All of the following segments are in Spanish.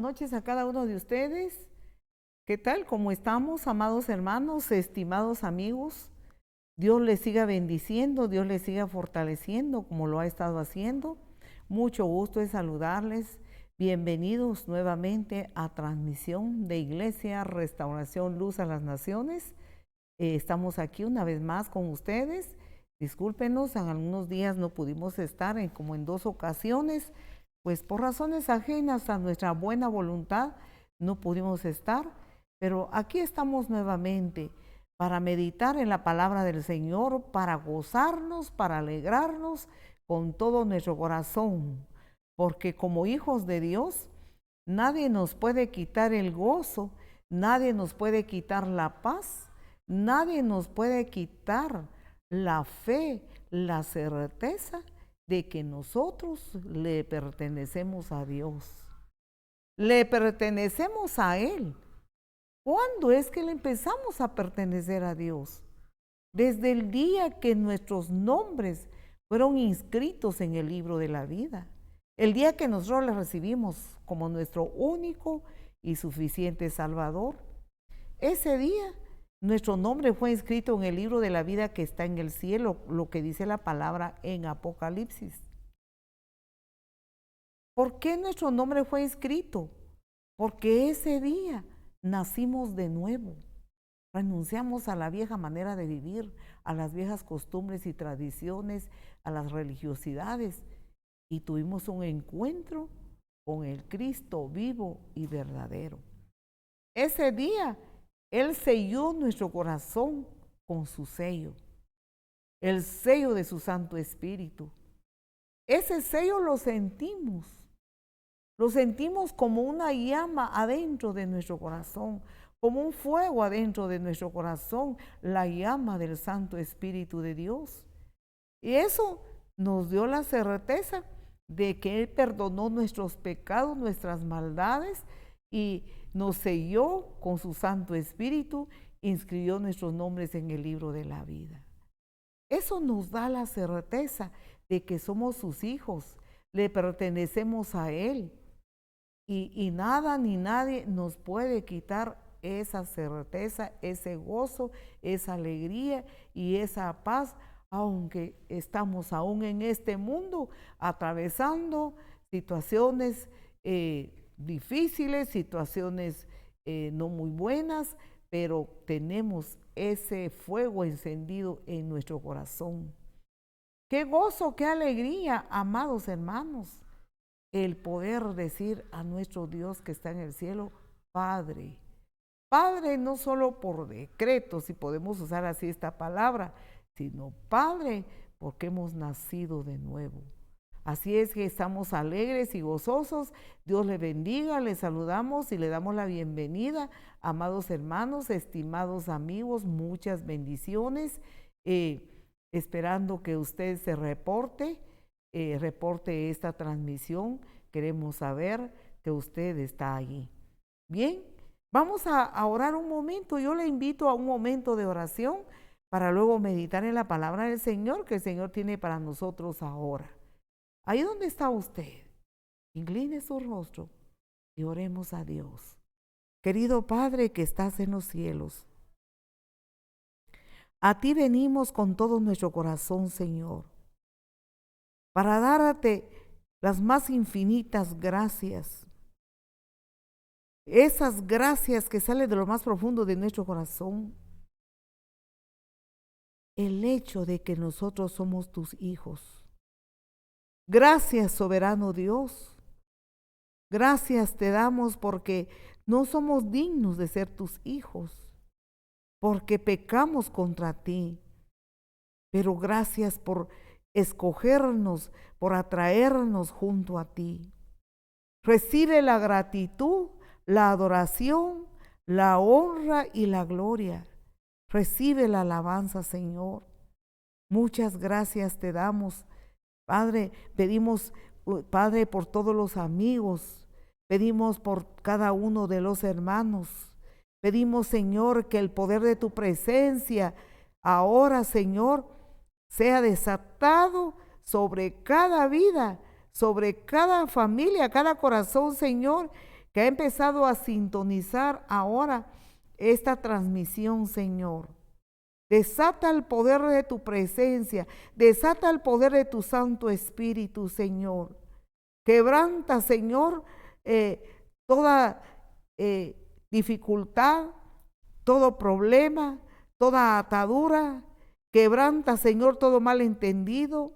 noches a cada uno de ustedes. ¿Qué tal? ¿Cómo estamos, amados hermanos, estimados amigos? Dios les siga bendiciendo, Dios les siga fortaleciendo como lo ha estado haciendo. Mucho gusto en saludarles. Bienvenidos nuevamente a transmisión de Iglesia Restauración Luz a las Naciones. Estamos aquí una vez más con ustedes. Discúlpenos, en algunos días no pudimos estar, como en 2 ocasiones, pues por razones ajenas a nuestra buena voluntad no pudimos estar, pero aquí estamos nuevamente para meditar en la palabra del Señor, para gozarnos, para alegrarnos con todo nuestro corazón, porque como hijos de Dios, nadie nos puede quitar el gozo, nadie nos puede quitar la paz, nadie nos puede quitar la fe, la certeza de que nosotros le pertenecemos a Dios. Le pertenecemos a Él. ¿Cuándo es que le empezamos a pertenecer a Dios? Desde el día que nuestros nombres fueron inscritos en el libro de la vida. El día que nosotros le recibimos como nuestro único y suficiente Salvador. Ese día nuestro nombre fue inscrito en el libro de la vida que está en el cielo, lo que dice la palabra en Apocalipsis. ¿Por qué nuestro nombre fue inscrito? Porque ese día nacimos de nuevo. Renunciamos a la vieja manera de vivir, a las viejas costumbres y tradiciones, a las religiosidades, y tuvimos un encuentro con el Cristo vivo y verdadero. Ese día Él selló nuestro corazón con su sello, el sello de su Santo Espíritu. Ese sello lo sentimos como una llama adentro de nuestro corazón, como un fuego adentro de nuestro corazón, la llama del Santo Espíritu de Dios. Y eso nos dio la certeza de que Él perdonó nuestros pecados, nuestras maldades, y nos selló con su Santo Espíritu, inscribió nuestros nombres en el libro de la vida. Eso nos da la certeza de que somos sus hijos, le pertenecemos a Él, y nada ni nadie nos puede quitar esa certeza, ese gozo, esa alegría y esa paz, aunque estamos aún en este mundo atravesando situaciones difíciles, situaciones no muy buenas, pero tenemos ese fuego encendido en nuestro corazón. Qué gozo, qué alegría, amados hermanos, el poder decir a nuestro Dios que está en el cielo, Padre. Padre no solo por decreto, si podemos usar así esta palabra, sino Padre porque hemos nacido de nuevo. Así es que estamos alegres y gozosos. Dios le bendiga, le saludamos y le damos la bienvenida. Amados hermanos, estimados amigos, muchas bendiciones. Esperando que usted se reporte esta transmisión. Queremos saber que usted está allí. Bien, vamos a orar un momento. Yo le invito a un momento de oración para luego meditar en la palabra del Señor que el Señor tiene para nosotros ahora. Ahí donde está usted, incline su rostro y oremos a Dios. Querido Padre que estás en los cielos, a ti venimos con todo nuestro corazón, Señor, para darte las más infinitas gracias. Esas gracias que salen de lo más profundo de nuestro corazón. El hecho de que nosotros somos tus hijos. Gracias, soberano Dios. Gracias te damos porque no somos dignos de ser tus hijos, porque pecamos contra ti. Pero gracias por escogernos, por atraernos junto a ti. Recibe la gratitud, la adoración, la honra y la gloria. Recibe la alabanza, Señor. Muchas gracias te damos, Padre. Pedimos, Padre, por todos los amigos. Pedimos por cada uno de los hermanos. Pedimos, Señor, que el poder de tu presencia ahora, Señor, sea desatado sobre cada vida, sobre cada familia, cada corazón, Señor, que ha empezado a sintonizar ahora esta transmisión, Señor. Desata el poder de tu presencia, desata el poder de tu Santo Espíritu, Señor. Quebranta, Señor, toda dificultad, todo problema, toda atadura. Quebranta, Señor, todo malentendido.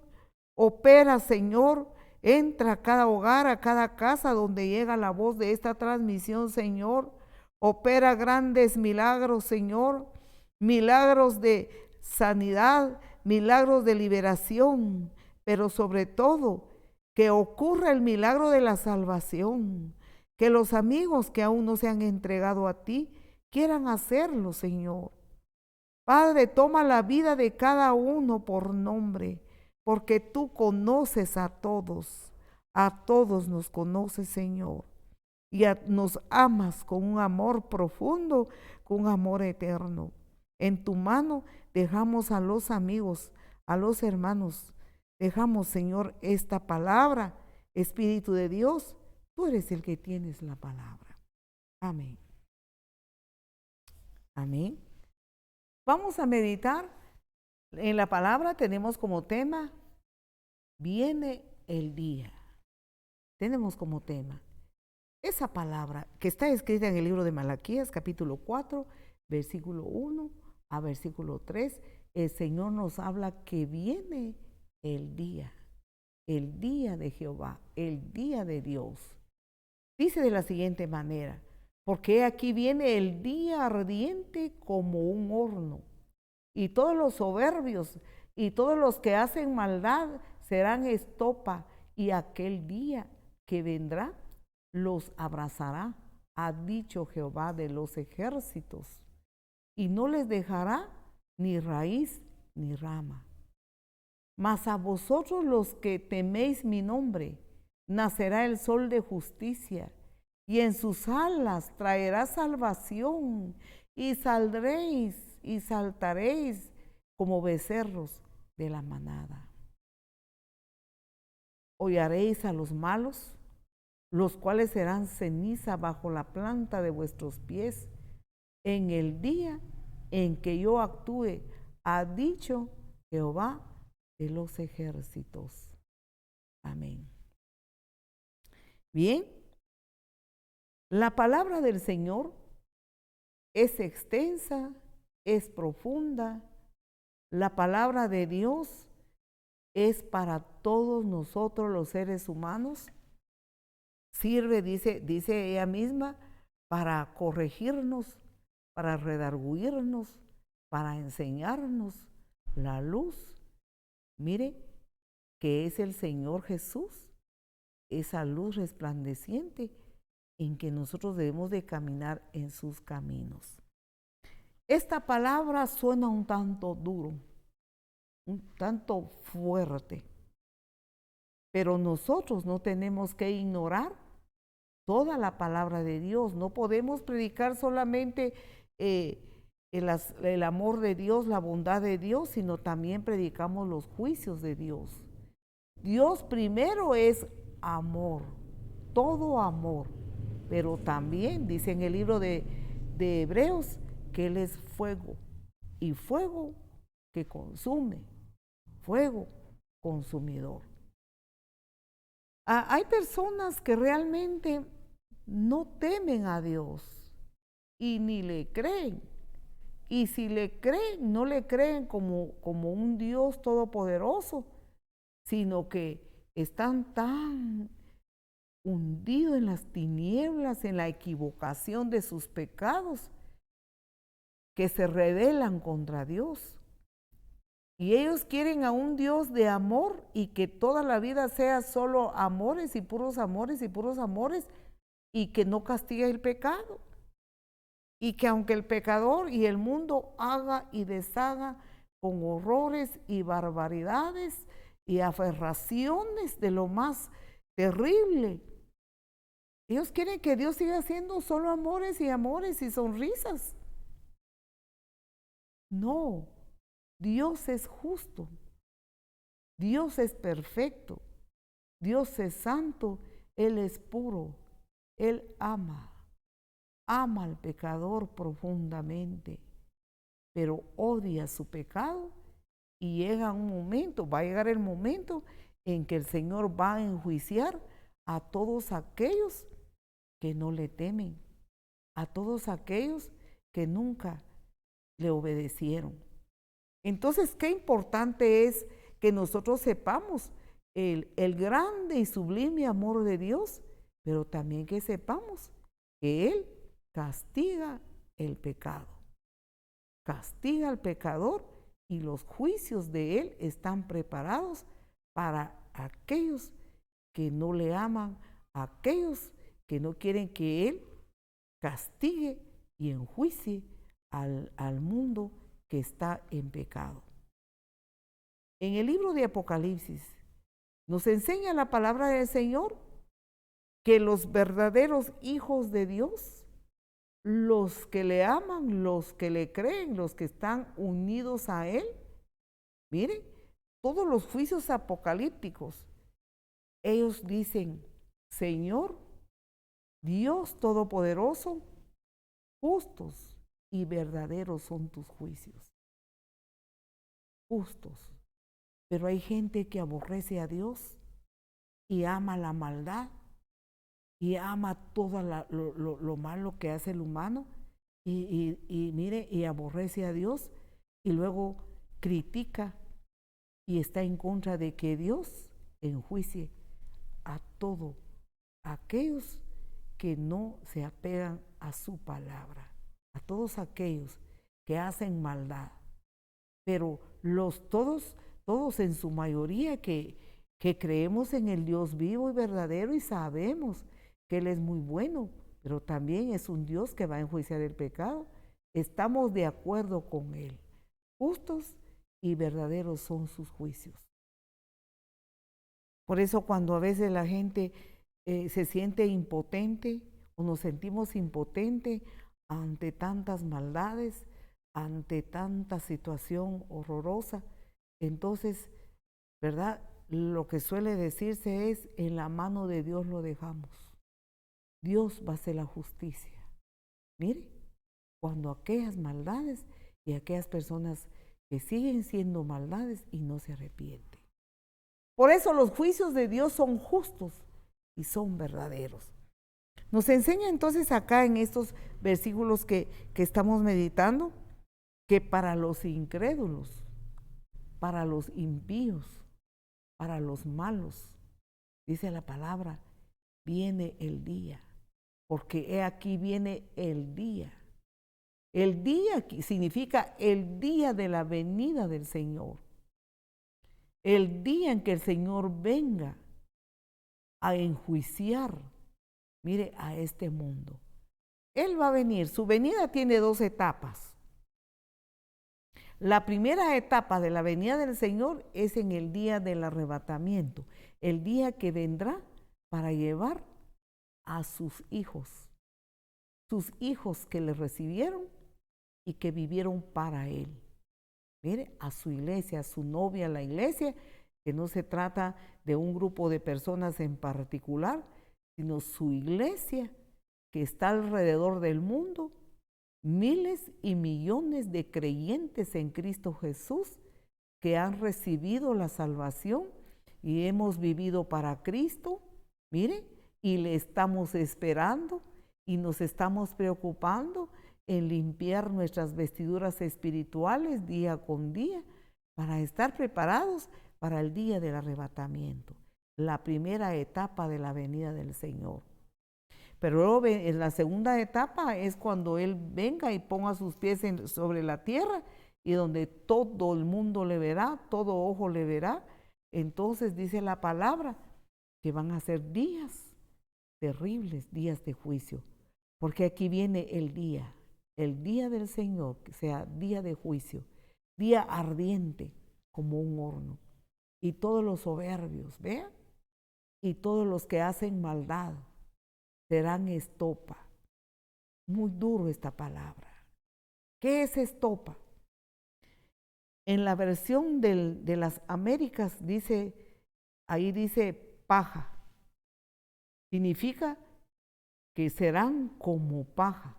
Opera, Señor, entra a cada hogar, a cada casa donde llega la voz de esta transmisión, Señor. Opera grandes milagros, Señor. Milagros de sanidad, milagros de liberación, pero sobre todo que ocurra el milagro de la salvación, que los amigos que aún no se han entregado a ti quieran hacerlo, Señor. Padre, toma la vida de cada uno por nombre, porque tú conoces a todos nos conoces, Señor, y nos amas con un amor profundo, con un amor eterno. En tu mano dejamos a los amigos, a los hermanos. Dejamos, Señor, esta palabra. Espíritu de Dios, tú eres el que tienes la palabra. Amén. Amén. Vamos a meditar. En la palabra tenemos como tema, viene el día. Tenemos como tema esa palabra que está escrita en el libro de Malaquías, capítulo 4, versículo 1 a versículo 3, el Señor nos habla que viene el día de Jehová, el día de Dios. Dice de la siguiente manera, porque aquí viene el día ardiente como un horno, y todos los soberbios y todos los que hacen maldad serán estopa, y aquel día que vendrá los abrazará, ha dicho Jehová de los ejércitos, y no les dejará ni raíz ni rama. Mas a vosotros los que teméis mi nombre, nacerá el sol de justicia, y en sus alas traerá salvación, y saldréis y saltaréis como becerros de la manada. Hollaréis a los malos, los cuales serán ceniza bajo la planta de vuestros pies, en el día en que yo actúe, ha dicho Jehová de los ejércitos. Amén. Bien, la palabra del Señor es extensa, es profunda. La palabra de Dios es para todos nosotros los seres humanos. Sirve, dice ella misma, para corregirnos, para redarguirnos, para enseñarnos la luz. Mire que es el Señor Jesús, esa luz resplandeciente en que nosotros debemos de caminar en sus caminos. Esta palabra suena un tanto duro, un tanto fuerte, pero nosotros no tenemos que ignorar toda la palabra de Dios. No podemos predicar solamente el amor de Dios, la bondad de Dios, sino también predicamos los juicios de Dios. Dios primero es amor, todo amor, pero también dice en el libro de Hebreos que Él es fuego, y fuego que consume, fuego consumidor. Hay personas que realmente no temen a Dios y ni le creen. Y si le creen, no le creen como un Dios todopoderoso, sino que están tan hundidos en las tinieblas, en la equivocación de sus pecados, que se rebelan contra Dios. Y ellos quieren a un Dios de amor y que toda la vida sea solo amores y puros amores y puros amores, y que no castigue el pecado. Y que aunque el pecador y el mundo haga y deshaga con horrores y barbaridades y aberraciones de lo más terrible, ellos quieren que Dios siga haciendo solo amores y sonrisas. No, Dios es justo, Dios es perfecto, Dios es santo, Él es puro, Él ama al pecador profundamente, pero odia su pecado y llega un momento, va a llegar el momento en que el Señor va a enjuiciar a todos aquellos que no le temen, a todos aquellos que nunca le obedecieron. Entonces, qué importante es que nosotros sepamos el grande y sublime amor de Dios, pero también que sepamos que Él castiga el pecado, castiga al pecador y los juicios de Él están preparados para aquellos que no le aman, aquellos que no quieren que Él castigue y enjuicie al mundo que está en pecado. En el libro de Apocalipsis nos enseña la palabra del Señor que los verdaderos hijos de Dios, los que le aman, los que le creen, los que están unidos a Él, miren, todos los juicios apocalípticos, ellos dicen, Señor, Dios Todopoderoso, justos y verdaderos son tus juicios. Justos. Pero hay gente que aborrece a Dios y ama la maldad y ama todo lo malo que hace el humano y mire, y aborrece a Dios y luego critica y está en contra de que Dios enjuicie a todos aquellos que no se apegan a su palabra, a todos aquellos que hacen maldad. Pero todos en su mayoría que creemos en el Dios vivo y verdadero y sabemos que Él es muy bueno, pero también es un Dios que va a enjuiciar el pecado, estamos de acuerdo con Él. Justos y verdaderos son sus juicios. Por eso cuando a veces la gente se siente impotente o nos sentimos impotentes ante tantas maldades, ante tanta situación horrorosa, entonces, ¿verdad? Lo que suele decirse es, en la mano de Dios lo dejamos. Dios va a hacer la justicia. Mire, cuando aquellas maldades y aquellas personas que siguen siendo maldades y no se arrepienten. Por eso los juicios de Dios son justos y son verdaderos. Nos enseña entonces acá en estos versículos que estamos meditando, que para los incrédulos, para los impíos, para los malos, dice la palabra, viene el día, porque he aquí viene el día. El día significa el día de la venida del Señor. El día en que el Señor venga a enjuiciar, mire, a este mundo. Él va a venir, su venida tiene dos etapas. La primera etapa de la venida del Señor es en el día del arrebatamiento, el día que vendrá para llevar a sus hijos que le recibieron y que vivieron para Él. Mire, a su iglesia, a su novia, la iglesia, que no se trata de un grupo de personas en particular, sino su iglesia que está alrededor del mundo, miles y millones de creyentes en Cristo Jesús que han recibido la salvación y hemos vivido para Cristo, mire, y le estamos esperando y nos estamos preocupando en limpiar nuestras vestiduras espirituales día con día para estar preparados para el día del arrebatamiento, la primera etapa de la venida del Señor. Pero luego en la segunda etapa es cuando Él venga y ponga sus pies sobre la tierra y donde todo el mundo le verá, todo ojo le verá. Entonces dice la palabra que van a ser días terribles, días de juicio, porque aquí viene el día del Señor, que sea día de juicio, día ardiente como un horno. Y todos los soberbios, vean, y todos los que hacen maldad serán estopa. Muy duro esta palabra. ¿Qué es estopa? En la versión de las Américas ahí dice paja. Significa que serán como paja,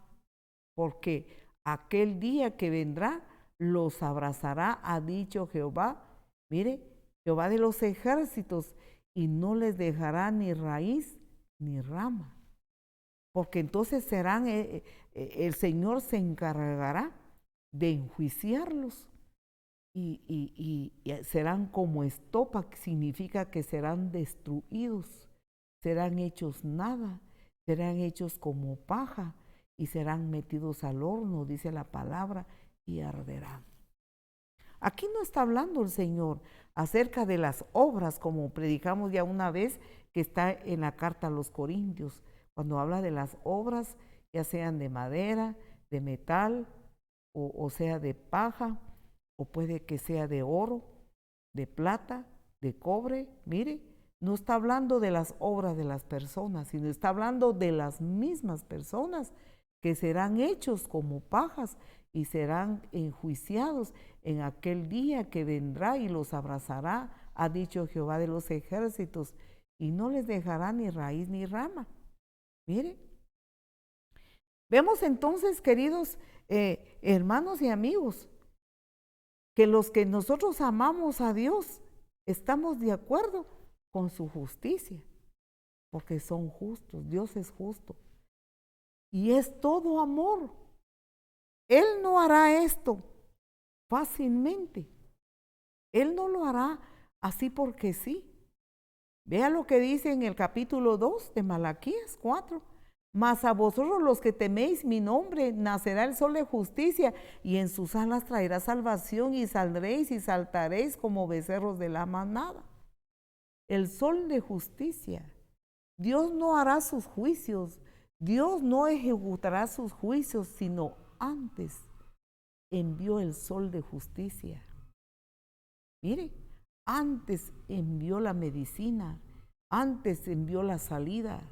porque aquel día que vendrá los abrazará, ha dicho Jehová. Mire, Jehová de los ejércitos, y no les dejará ni raíz ni rama. Porque entonces serán, el Señor se encargará de enjuiciarlos y serán como estopa, que significa que serán destruidos, serán hechos nada, serán hechos como paja y serán metidos al horno, dice la palabra, y arderán. Aquí no está hablando el Señor acerca de las obras, como predicamos ya una vez, que está en la carta a los Corintios, cuando habla de las obras, ya sean de madera, de metal, o sea de paja, o puede que sea de oro, de plata, de cobre. Mire, no está hablando de las obras de las personas, sino está hablando de las mismas personas que serán hechos como pajas y serán enjuiciados en aquel día que vendrá y los abrazará, ha dicho Jehová de los ejércitos, y no les dejará ni raíz ni rama. Mire, vemos entonces, queridos hermanos y amigos, que los que nosotros amamos a Dios estamos de acuerdo con su justicia, porque son justos, Dios es justo y es todo amor. Él no hará esto fácilmente, Él no lo hará así porque sí. Vea lo que dice en el capítulo 2 de Malaquías 4. Mas a vosotros los que teméis mi nombre, nacerá el sol de justicia, y en sus alas traerá salvación, y saldréis y saltaréis como becerros de la manada. El sol de justicia. Dios no hará sus juicios, Dios no ejecutará sus juicios, sino antes envió el sol de justicia. Mire, antes envió la medicina, antes envió la salida,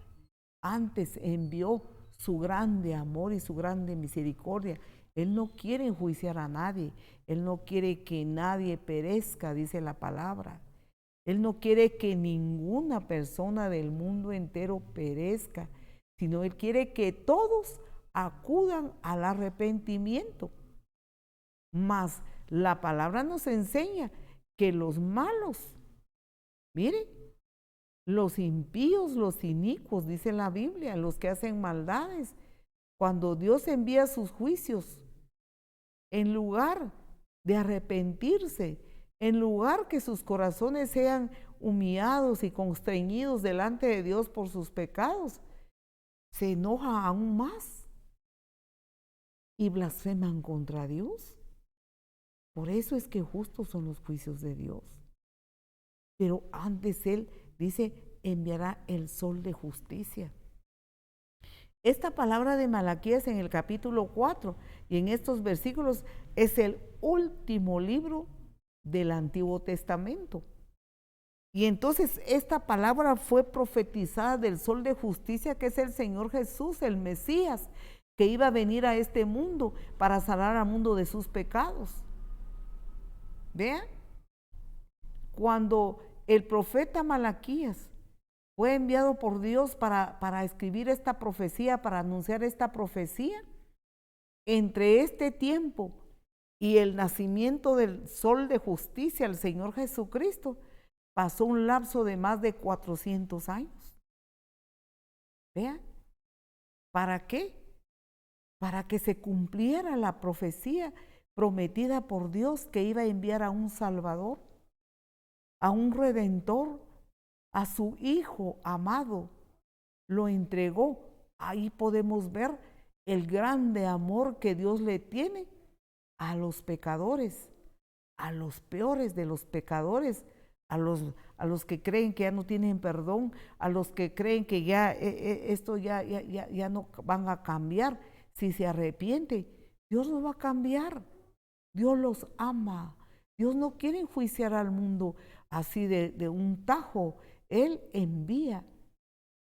antes envió su grande amor y su grande misericordia. Él no quiere enjuiciar a nadie, Él no quiere que nadie perezca, dice la palabra. Él no quiere que ninguna persona del mundo entero perezca, sino Él quiere que todos acudan al arrepentimiento. Mas la palabra nos enseña que los malos, mire, los impíos, los inicuos, dice la Biblia, los que hacen maldades, cuando Dios envía sus juicios, en lugar de arrepentirse, en lugar que sus corazones sean humillados y constreñidos delante de Dios por sus pecados, se enoja aún más y blasfeman contra Dios. Por eso es que justos son los juicios de Dios. Pero antes Él dice, enviará el sol de justicia. Esta palabra de Malaquías en el capítulo 4 y en estos versículos es el último libro del Antiguo Testamento. Y entonces esta palabra fue profetizada del sol de justicia, que es el Señor Jesús, el Mesías, que iba a venir a este mundo para sanar al mundo de sus pecados. Vean, cuando el profeta Malaquías fue enviado por Dios para escribir esta profecía, para anunciar esta profecía, entre este tiempo y el nacimiento del sol de justicia, el Señor Jesucristo, pasó un lapso de más de 400 años. Vean, ¿para qué? Para que se cumpliera la profecía prometida por Dios, que iba a enviar a un Salvador, a un Redentor, a su Hijo amado. Lo entregó. Ahí podemos ver el grande amor que Dios le tiene a los pecadores, a los peores de los pecadores, a los que creen que ya no tienen perdón, a los que creen que ya esto ya no van a cambiar. Si se arrepiente, Dios los va a cambiar. Dios los ama. Dios no quiere enjuiciar al mundo así de un tajo. Él envía,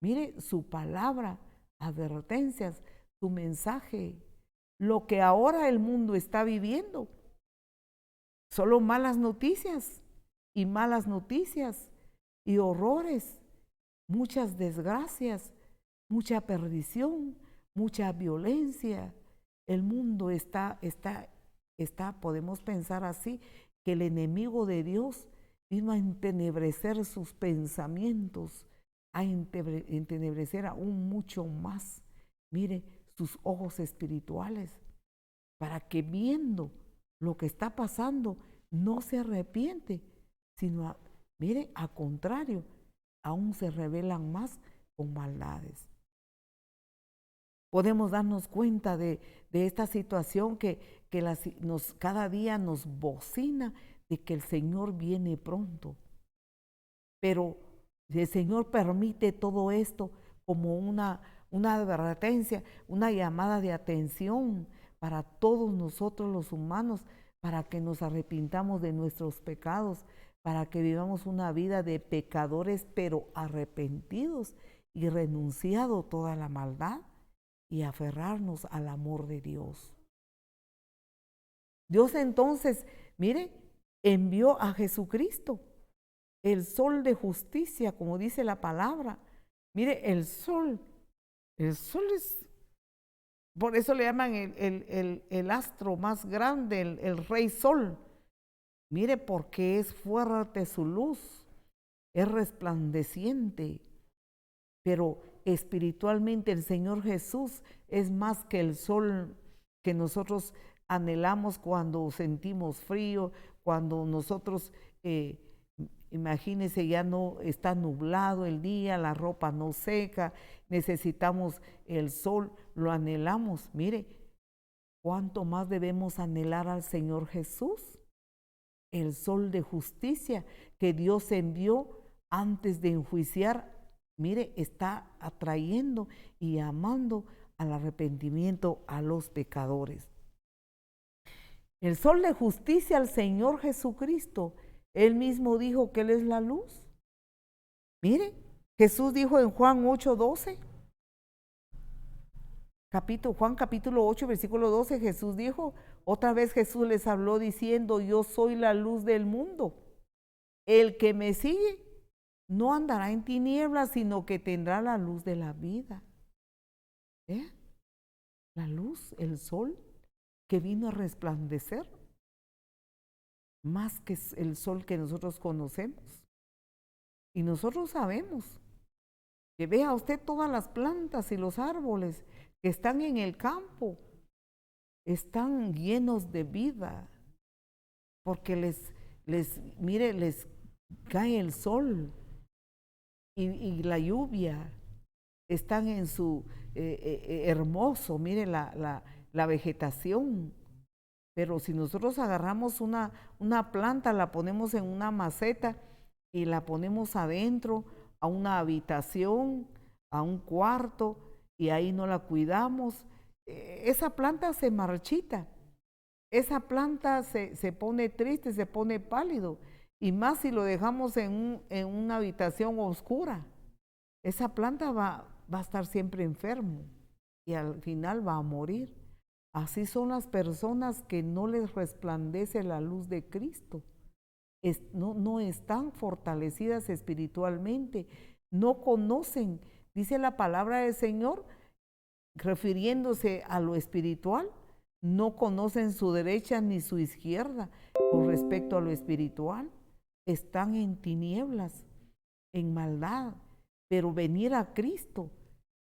mire, su palabra, advertencias, su mensaje. Lo que ahora el mundo está viviendo, solo malas noticias y malas noticias y horrores, muchas desgracias, mucha perdición, mucha violencia. El mundo está, podemos pensar así, que el enemigo de Dios vino a entenebrecer sus pensamientos, a entenebrecer aún mucho más, mire, sus ojos espirituales, para que viendo lo que está pasando, no se arrepiente, sino, mire, al contrario, aún se rebelan más con maldades. Podemos darnos cuenta de esta situación que cada día nos bocina de que el Señor viene pronto. Pero el Señor permite todo esto como una advertencia, una llamada de atención para todos nosotros los humanos, para que nos arrepintamos de nuestros pecados, para que vivamos una vida de pecadores, pero arrepentidos y renunciado toda la maldad y aferrarnos al amor de Dios. Dios entonces, mire, envió a Jesucristo, el sol de justicia, como dice la palabra. Mire, el sol es, por eso le llaman el astro más grande, el rey sol. Mire, porque es fuerte su luz, es resplandeciente, pero espiritualmente el Señor Jesús es más que el sol que nosotros anhelamos cuando sentimos frío, cuando nosotros, imagínense, ya no está nublado el día, la ropa no seca, necesitamos el sol, lo anhelamos. Mire, ¿cuánto más debemos anhelar al Señor Jesús? El sol de justicia que Dios envió antes de enjuiciar, mire, está atrayendo y llamando al arrepentimiento a los pecadores. El sol de justicia, el Señor Jesucristo, Él mismo dijo que Él es la luz. Mire, Jesús dijo en Juan 8:12, Juan capítulo 8, versículo 12, Jesús dijo, otra vez Jesús les habló diciendo, yo soy la luz del mundo. El que me sigue no andará en tinieblas, sino que tendrá la luz de la vida. ¿Eh? La luz, el sol, que vino a resplandecer, más que el sol que nosotros conocemos. Y nosotros sabemos que vea usted todas las plantas y los árboles que están en el campo, están llenos de vida, porque mire, les cae el sol y la lluvia, están en su hermoso, mire la vegetación. Pero si nosotros agarramos una planta, la ponemos en una maceta y la ponemos adentro a una habitación, a un cuarto, y ahí no la cuidamos, esa planta se marchita, esa planta se pone triste, se pone pálido, y más si lo dejamos en una habitación oscura, esa planta va a estar siempre enfermo y al final va a morir. Así son las personas que no les resplandece la luz de Cristo. No están fortalecidas espiritualmente, no conocen, dice la palabra del Señor, refiriéndose a lo espiritual, no conocen su derecha ni su izquierda con respecto a lo espiritual. Están en tinieblas, en maldad, pero venir a Cristo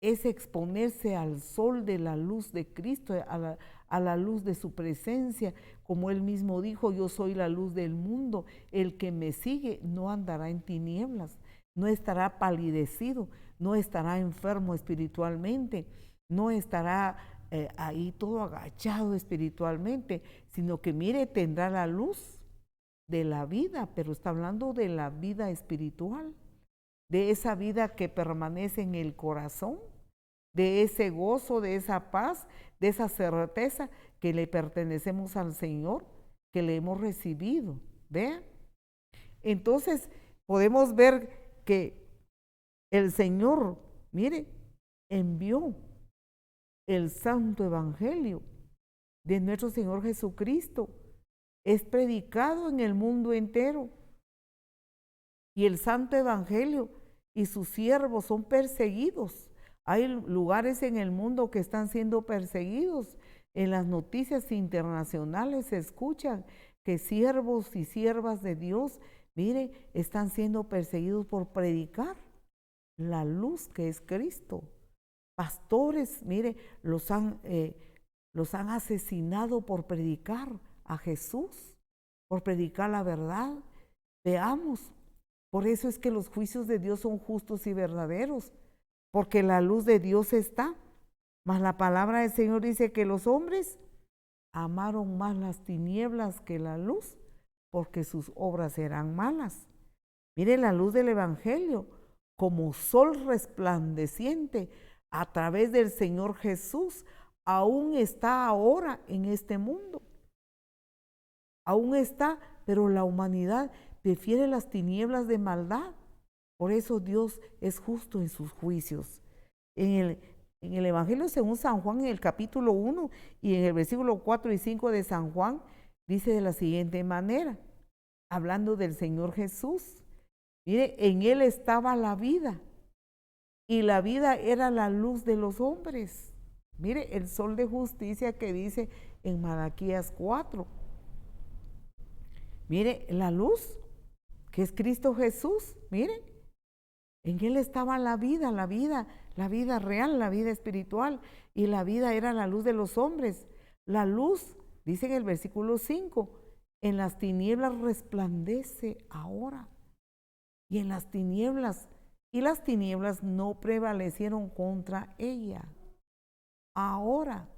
es exponerse al sol de la luz de Cristo, a la luz de su presencia, como Él mismo dijo, yo soy la luz del mundo, el que me sigue no andará en tinieblas, no estará palidecido, no estará enfermo espiritualmente, no estará ahí todo agachado espiritualmente, sino que mire, tendrá la luz de la vida, pero está hablando de la vida espiritual, de esa vida que permanece en el corazón, de ese gozo, de esa paz, de esa certeza que le pertenecemos al Señor, que le hemos recibido. ¿Vean? Entonces podemos ver que el Señor, mire, envió el santo evangelio de nuestro Señor Jesucristo. Es predicado en el mundo entero. Y el santo evangelio y sus siervos son perseguidos Hay lugares en el mundo que están siendo perseguidos. En las noticias internacionales se escuchan que siervos y siervas de Dios, mire, están siendo perseguidos por predicar la luz que es Cristo. Pastores, mire, los han asesinado por predicar a Jesús, por predicar la verdad. Veamos, por eso es que los juicios de Dios son justos y verdaderos, porque la luz de Dios está. Mas la palabra del Señor dice que los hombres amaron más las tinieblas que la luz, porque sus obras eran malas. Mire, la luz del Evangelio, como sol resplandeciente a través del Señor Jesús, aún está ahora en este mundo. Aún está, pero la humanidad prefiere las tinieblas de maldad. Por eso Dios es justo en sus juicios. En el Evangelio según San Juan, en el capítulo 1 y en el versículo 4 y 5 de San Juan, dice de la siguiente manera, hablando del Señor Jesús. Mire, en Él estaba la vida, y la vida era la luz de los hombres. Mire, el sol de justicia que dice en Malaquías 4. Mire, la luz, que es Cristo Jesús, mire, en Él estaba la vida real, la vida espiritual, y la vida era la luz de los hombres. La luz, dice en el versículo 5, en las tinieblas resplandece ahora. Y en las tinieblas, y las tinieblas no prevalecieron contra ella. Ahora,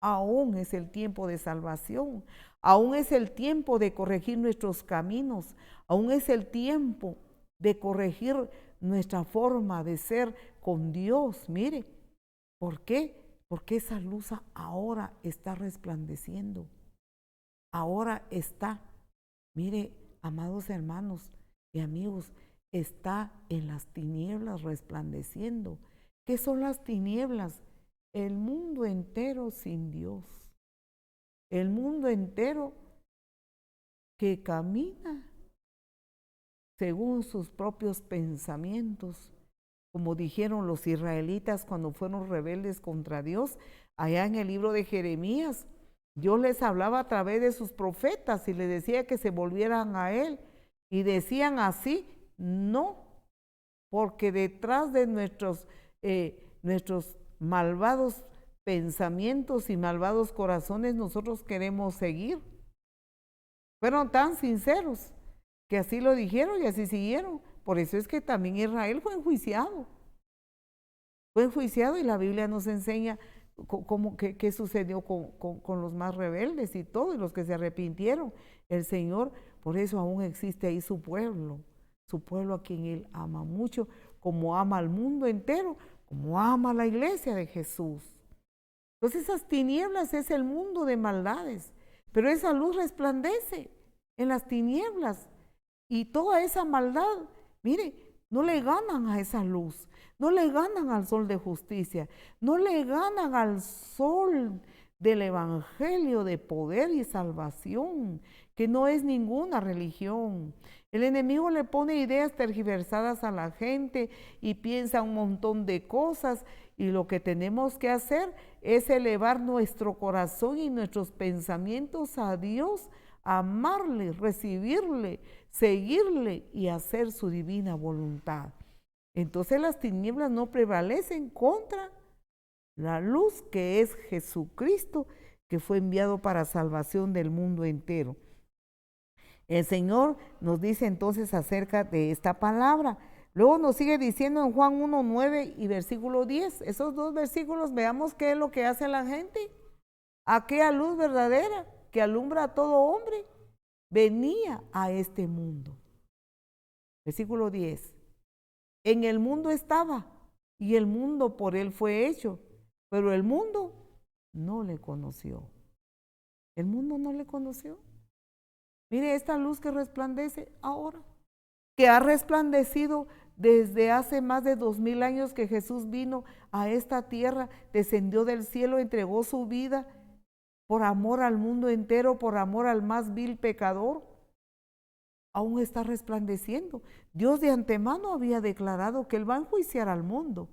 aún es el tiempo de salvación, aún es el tiempo de corregir nuestros caminos, aún es el tiempo de corregir nuestra forma de ser con Dios. Mire, ¿por qué? Porque esa luz ahora está resplandeciendo. Ahora está, mire, amados hermanos y amigos, está en las tinieblas resplandeciendo. ¿Qué son las tinieblas? El mundo entero sin Dios. El mundo entero que camina según sus propios pensamientos, como dijeron los israelitas cuando fueron rebeldes contra Dios. Allá en el libro de Jeremías, Dios les hablaba a través de sus profetas y les decía que se volvieran a Él. Y decían así, no, porque detrás de nuestros malvados pensamientos y malvados corazones nosotros queremos seguir. Fueron tan sinceros que así lo dijeron y así siguieron. Por eso es que también Israel fue enjuiciado. Fue enjuiciado, y la Biblia nos enseña qué sucedió con los más rebeldes y todo, y los que se arrepintieron. El Señor, por eso aún existe ahí su pueblo a quien Él ama mucho, como ama al mundo entero, como ama a la iglesia de Jesús. Entonces esas tinieblas es el mundo de maldades, pero esa luz resplandece en las tinieblas, y toda esa maldad, mire, no le ganan a esa luz, no le ganan al sol de justicia, no le ganan al sol del evangelio de poder y salvación, que no es ninguna religión. El enemigo le pone ideas tergiversadas a la gente y piensa un montón de cosas, y lo que tenemos que hacer es elevar nuestro corazón y nuestros pensamientos a Dios, amarle, recibirle, seguirle y hacer su divina voluntad. Entonces las tinieblas no prevalecen contra la luz que es Jesucristo, que fue enviado para salvación del mundo entero. El Señor nos dice entonces acerca de esta palabra. Luego nos sigue diciendo en Juan 1, 9 y versículo 10. Esos dos versículos, veamos qué es lo que hace la gente. Aquella luz verdadera que alumbra a todo hombre venía a este mundo. Versículo 10. En el mundo estaba, y el mundo por él fue hecho, pero el mundo no le conoció. El mundo no le conoció. Mire esta luz que resplandece ahora, que ha resplandecido desde hace más de 2000 años que Jesús vino a esta tierra, descendió del cielo, entregó su vida por amor al mundo entero, por amor al más vil pecador. Aún está resplandeciendo. Dios de antemano había declarado que Él va a enjuiciar al mundo,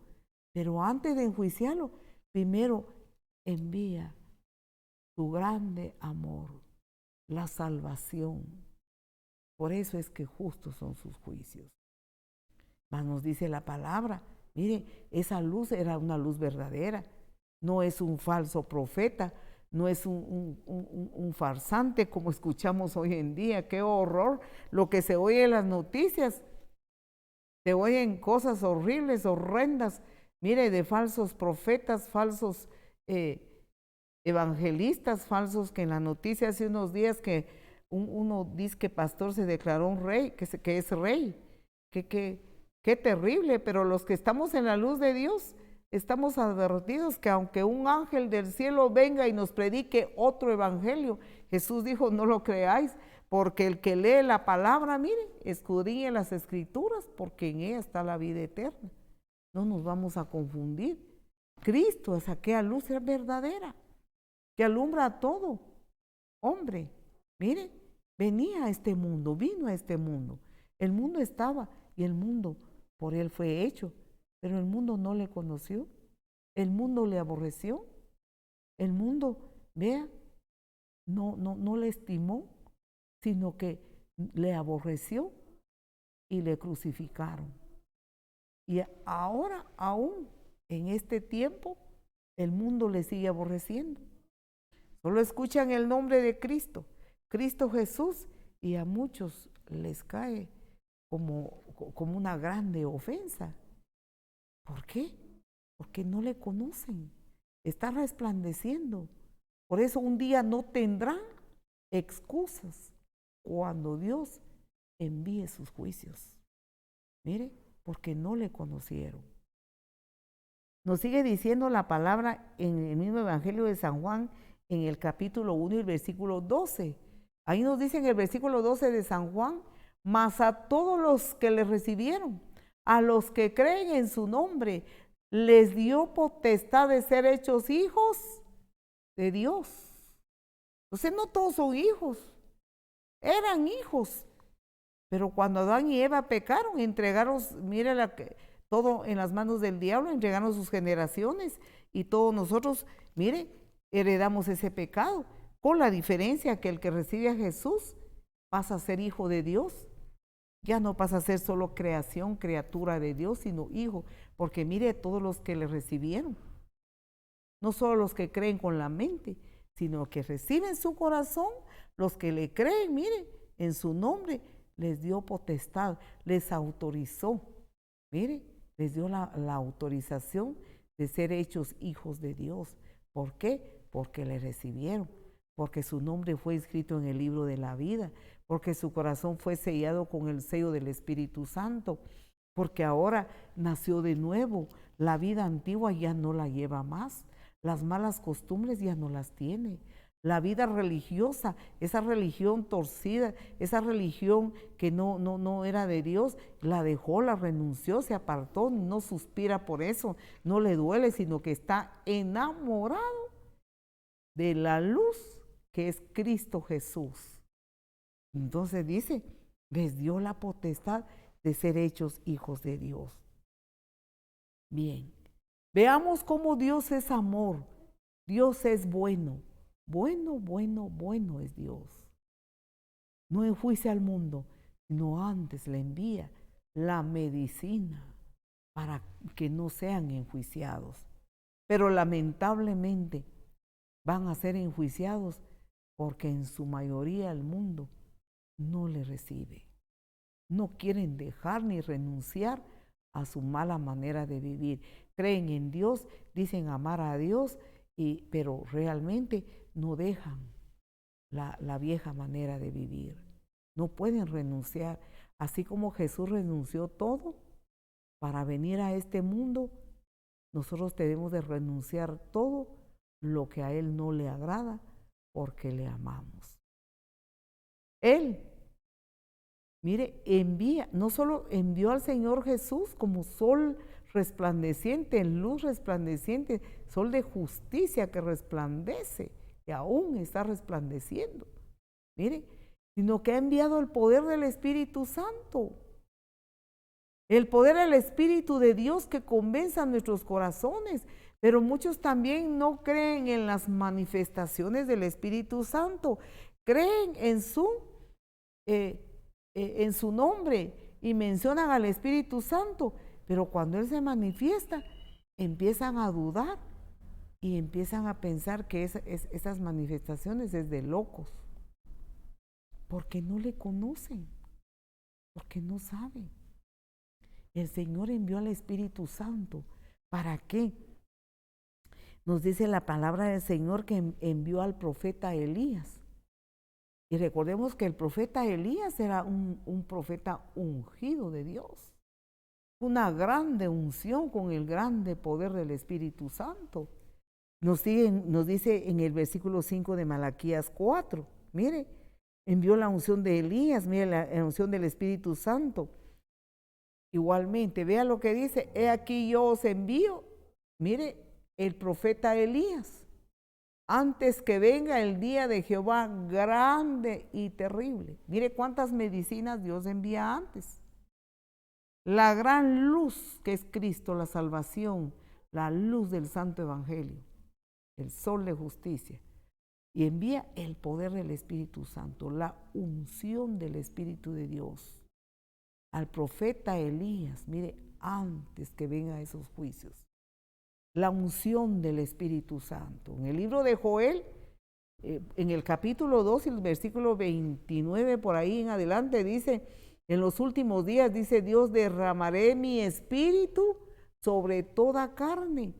Pero antes de enjuiciarlo, primero envía tu grande amor, la salvación. Por eso es que justos son sus juicios. Mas nos dice la palabra, mire, esa luz era una luz verdadera, no es un falso profeta, no es un farsante como escuchamos hoy en día. ¡Qué horror! Lo que se oye en las noticias, se oyen cosas horribles, horrendas, mire, de falsos profetas, falsos evangelistas, falsos, que en la noticia hace unos días que uno dice que pastor se declaró un rey, que es rey, qué terrible. Pero los que estamos en la luz de Dios, estamos advertidos que aunque un ángel del cielo venga y nos predique otro evangelio, Jesús dijo, no lo creáis, porque el que lee la palabra, mire, escudriñe las escrituras, porque en ella está la vida eterna. No nos vamos a confundir. Cristo es aquella luz verdadera que alumbra a todo hombre. Mire, venía a este mundo, vino a este mundo. El mundo estaba y el mundo por él fue hecho, pero el mundo no le conoció, el mundo le aborreció, el mundo, vea, no le estimó, sino que le aborreció y le crucificaron. Y ahora, aún en este tiempo, el mundo le sigue aborreciendo. Solo escuchan el nombre de Cristo, Cristo Jesús, y a muchos les cae como una grande ofensa. ¿Por qué? Porque no le conocen, está resplandeciendo. Por eso un día no tendrán excusas cuando Dios envíe sus juicios. Mire, porque no le conocieron. Nos sigue diciendo la palabra en el mismo Evangelio de San Juan, en el capítulo 1 y el versículo 12. Ahí nos dice en el versículo 12 de San Juan, mas a todos los que le recibieron, a los que creen en su nombre, les dio potestad de ser hechos hijos de Dios. Entonces no todos son hijos, eran hijos. Pero cuando Adán y Eva pecaron, entregaron, mire, todo en las manos del diablo, entregaron sus generaciones y todos nosotros, mire, heredamos ese pecado, con la diferencia que el que recibe a Jesús pasa a ser hijo de Dios. Ya no pasa a ser solo creación, criatura de Dios, sino hijo, porque mire todos los que le recibieron, no solo los que creen con la mente, sino que reciben su corazón, los que le creen, mire, en su nombre, les dio potestad, les autorizó, mire, les dio la autorización de ser hechos hijos de Dios. ¿Por qué? Porque le recibieron, porque su nombre fue escrito en el libro de la vida, porque su corazón fue sellado con el sello del Espíritu Santo, porque ahora nació de nuevo, la vida antigua ya no la lleva más, las malas costumbres ya no las tiene. La vida religiosa, esa religión torcida, esa religión que no era de Dios, la dejó, la renunció, se apartó, no suspira por eso, no le duele, sino que está enamorado de la luz que es Cristo Jesús. Entonces dice, les dio la potestad de ser hechos hijos de Dios. Bien, veamos cómo Dios es amor, Dios es bueno. Bueno, bueno, bueno es Dios. No enjuicia al mundo, sino antes le envía la medicina para que no sean enjuiciados. Pero lamentablemente van a ser enjuiciados porque en su mayoría el mundo no le recibe. No quieren dejar ni renunciar a su mala manera de vivir. Creen en Dios, dicen amar a Dios, pero realmente no dejan la vieja manera de vivir. No pueden renunciar. Así como Jesús renunció todo para venir a este mundo, nosotros debemos de renunciar todo lo que a Él no le agrada porque le amamos. Él, mire, no solo envió al Señor Jesús como sol resplandeciente, en luz resplandeciente, sol de justicia que resplandece, que aún está resplandeciendo, mire, sino que ha enviado el poder del Espíritu Santo. El poder del Espíritu de Dios que convenza nuestros corazones. Pero muchos también no creen en las manifestaciones del Espíritu Santo. Creen en su nombre y mencionan al Espíritu Santo. Pero cuando Él se manifiesta, empiezan a dudar y empiezan a pensar que esas manifestaciones es de locos. Porque no le conocen, porque no saben. El Señor envió al Espíritu Santo. ¿Para qué? Nos dice la palabra del Señor que envió al profeta Elías. Y recordemos que el profeta Elías era un profeta ungido de Dios. Una grande unción con el grande poder del Espíritu Santo. Nos dice en el versículo 5 de Malaquías 4, mire, envió la unción de Elías, mire la unción del Espíritu Santo. Igualmente, vea lo que dice, he aquí yo os envío, mire, el profeta Elías, antes que venga el día de Jehová grande y terrible. Mire cuántas medicinas Dios envía antes. La gran luz que es Cristo, la salvación, la luz del santo evangelio, el sol de justicia. Y envía el poder del Espíritu Santo, la unción del Espíritu de Dios. Al profeta Elías, mire, antes que venga esos juicios. La unción del Espíritu Santo. En el libro de Joel, en el capítulo 2 y el versículo 29, por ahí en adelante, dice, en los últimos días, dice Dios, derramaré mi espíritu sobre toda carne.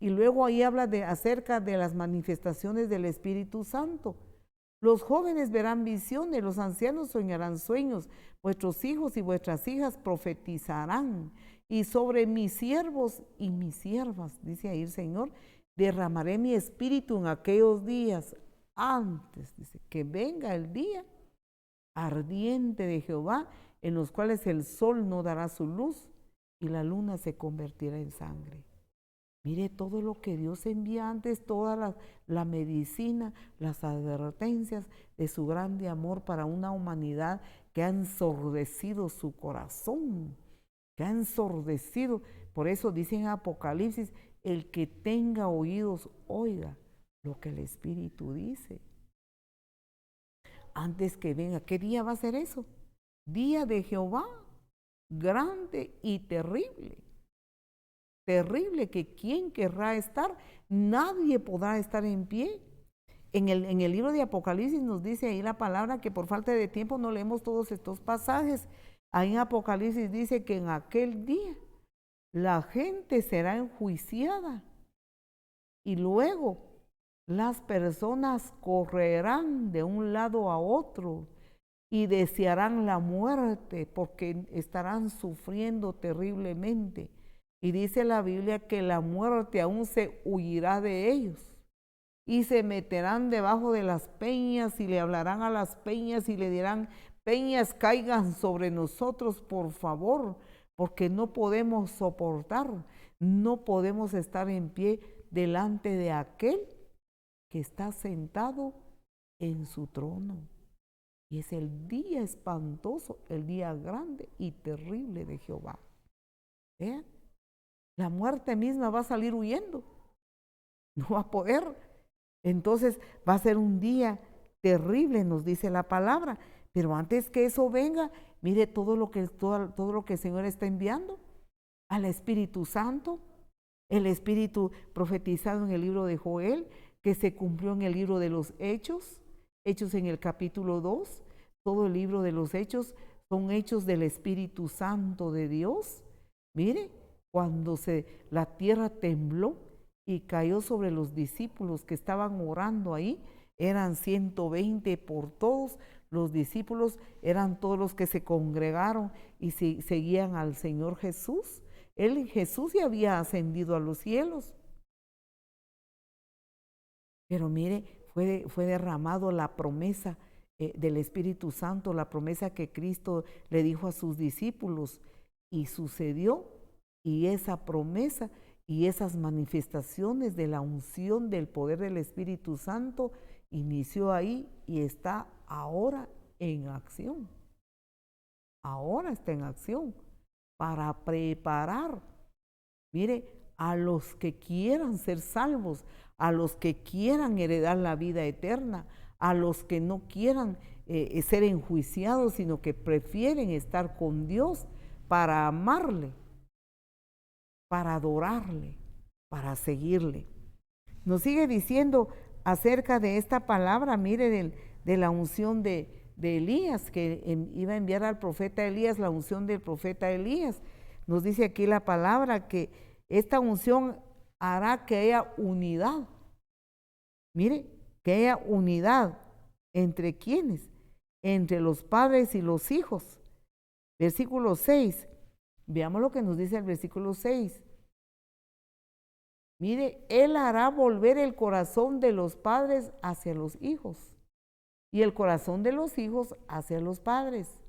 Y luego ahí habla acerca de las manifestaciones del Espíritu Santo. Los jóvenes verán visiones, los ancianos soñarán sueños, vuestros hijos y vuestras hijas profetizarán. Y sobre mis siervos y mis siervas, dice ahí el Señor, derramaré mi espíritu en aquellos días, antes, dice, que venga el día ardiente de Jehová, en los cuales el sol no dará su luz y la luna se convertirá en sangre. Mire todo lo que Dios envía antes, toda la medicina, las advertencias de su grande amor para una humanidad que ha ensordecido su corazón, que ha ensordecido. Por eso dice en Apocalipsis, el que tenga oídos, oiga lo que el Espíritu dice. Antes que venga, ¿qué día va a ser eso? Día de Jehová, grande y terrible. Terrible, que quién querrá estar, nadie podrá estar en pie. En el libro de Apocalipsis nos dice ahí la palabra, que por falta de tiempo no leemos todos estos pasajes. Ahí en Apocalipsis dice que en aquel día la gente será enjuiciada y luego las personas correrán de un lado a otro y desearán la muerte porque estarán sufriendo terriblemente. Y dice la Biblia que la muerte aún se huirá de ellos y se meterán debajo de las peñas y le hablarán a las peñas y le dirán, peñas, caigan sobre nosotros, por favor, porque no podemos soportar, no podemos estar en pie delante de aquel que está sentado en su trono. Y es el día espantoso, el día grande y terrible de Jehová. ¿Vean? La muerte misma va a salir huyendo, no va a poder. Entonces va a ser un día terrible, nos dice la palabra. Pero antes que eso venga, mire todo lo que el Señor está enviando al Espíritu Santo, el Espíritu profetizado en el libro de Joel, que se cumplió en el libro de los Hechos, Hechos en el capítulo 2, todo el libro de los Hechos son hechos del Espíritu Santo de Dios. Mire, cuando la tierra tembló y cayó sobre los discípulos que estaban orando ahí, eran 120 por todos, los discípulos eran todos los que se congregaron y seguían al Señor Jesús. Jesús ya había ascendido a los cielos. Pero mire, fue derramado la promesa del Espíritu Santo, la promesa que Cristo le dijo a sus discípulos, y sucedió. Y esa promesa y esas manifestaciones de la unción del poder del Espíritu Santo inició ahí y está ahora en acción. Ahora está en acción. para preparar, mire, a los que quieran ser salvos, a los que quieran heredar la vida eterna, a los que no quieran ser enjuiciados, sino que prefieren estar con Dios para amarle, para adorarle, para seguirle. Nos sigue diciendo acerca de esta palabra, mire, de la unción de Elías, que iba a enviar al profeta Elías, la unción del profeta Elías. Nos dice aquí la palabra que esta unción hará que haya unidad. Mire, que haya unidad. ¿Entre quiénes? Entre los padres y los hijos. Versículo 6. Veamos lo que nos dice el versículo 6. Mire, Él hará volver el corazón de los padres hacia los hijos y el corazón de los hijos hacia los padres.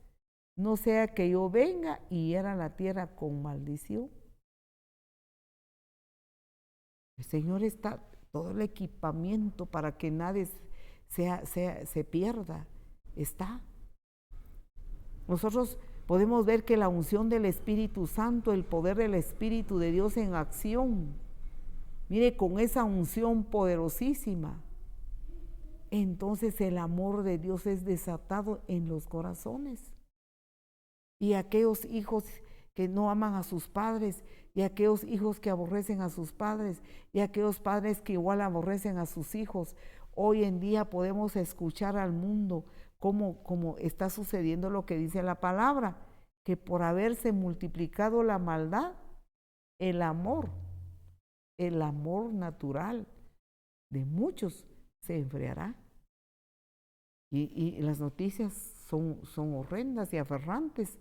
No sea que yo venga y hiera la tierra con maldición. El Señor está todo el equipamiento para que nadie se pierda. Está. Nosotros podemos ver que la unción del Espíritu Santo, el poder del Espíritu de Dios en acción, mire, con esa unción poderosísima, entonces el amor de Dios es desatado en los corazones. Y aquellos hijos que no aman a sus padres, y aquellos hijos que aborrecen a sus padres, y aquellos padres que igual aborrecen a sus hijos, hoy en día podemos escuchar al mundo cómo está sucediendo lo que dice la palabra, que por haberse multiplicado la maldad, el amor natural de muchos se enfriará. Y las noticias son horrendas y aferrantes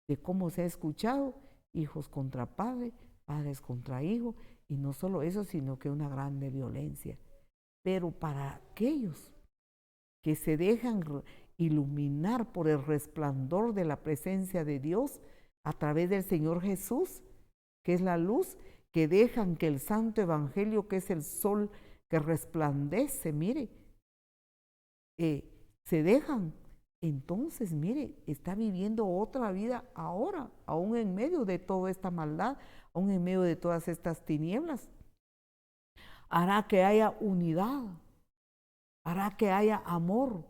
de cómo se ha escuchado hijos contra padres, padres contra hijos, y no solo eso, sino que una grande violencia. Pero para aquellos que se dejan iluminar por el resplandor de la presencia de Dios a través del Señor Jesús, que es la luz, que dejan que el santo evangelio, que es el sol que resplandece, mire, se dejan, entonces, mire, está viviendo otra vida ahora, aún en medio de toda esta maldad, aún en medio de todas estas tinieblas. Hará que haya unidad, hará que haya amor,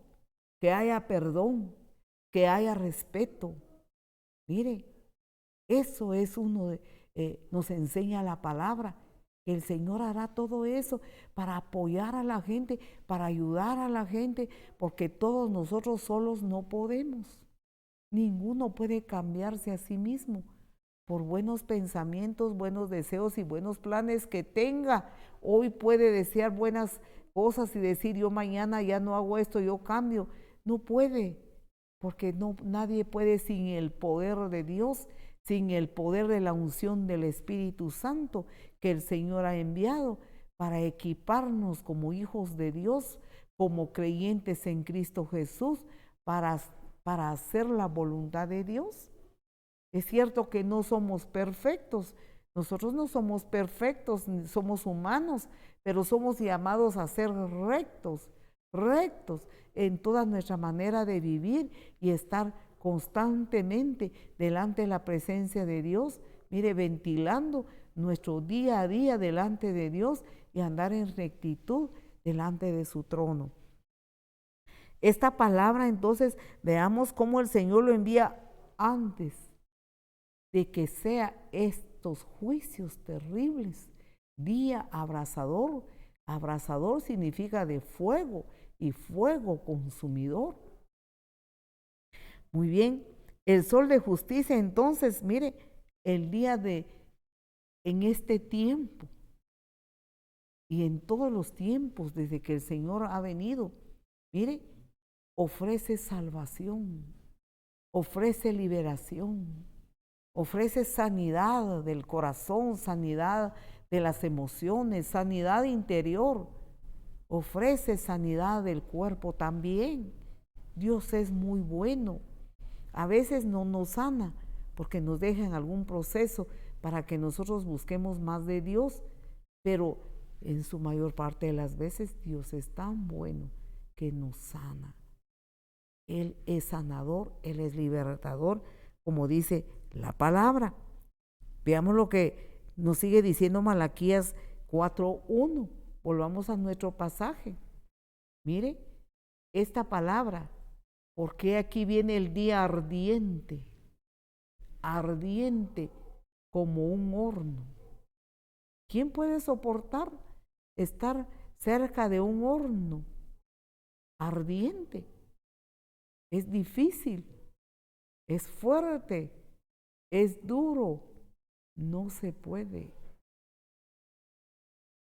que haya perdón, que haya respeto. Mire, eso es nos enseña la palabra, que el Señor hará todo eso para apoyar a la gente, para ayudar a la gente, porque todos nosotros solos no podemos. Ninguno puede cambiarse a sí mismo por buenos pensamientos, buenos deseos y buenos planes que tenga. Hoy puede desear buenas cosas y decir, yo mañana ya no hago esto, yo cambio. No puede, porque nadie puede sin el poder de Dios, sin el poder de la unción del Espíritu Santo que el Señor ha enviado para equiparnos como hijos de Dios, como creyentes en Cristo Jesús, para hacer la voluntad de Dios. Es cierto que no somos perfectos, nosotros no somos perfectos, somos humanos, pero somos llamados a ser rectos en toda nuestra manera de vivir y estar constantemente delante de la presencia de Dios, mire, ventilando nuestro día a día delante de Dios y andar en rectitud delante de su trono. Esta palabra, entonces, veamos cómo el Señor lo envía antes de que sea estos juicios terribles. Día abrasador. Abrasador significa de fuego y fuego consumidor. Muy bien, el sol de justicia, entonces, mire, el día en este tiempo y en todos los tiempos desde que el Señor ha venido, mire, ofrece salvación, ofrece liberación, ofrece sanidad del corazón, sanidad de las emociones, sanidad interior, ofrece sanidad del cuerpo también. Dios es muy bueno. A veces no nos sana porque nos deja en algún proceso para que nosotros busquemos más de Dios, pero en su mayor parte de las veces Dios es tan bueno que nos sana. Él es sanador, Él es libertador, como dice la palabra. Veamos lo que nos sigue diciendo Malaquías 4:1. Volvamos a nuestro pasaje. Mire esta palabra, porque aquí viene el día ardiente, ardiente como un horno. ¿Quién puede soportar estar cerca de un horno ardiente? Es difícil, es fuerte, es duro, no se puede.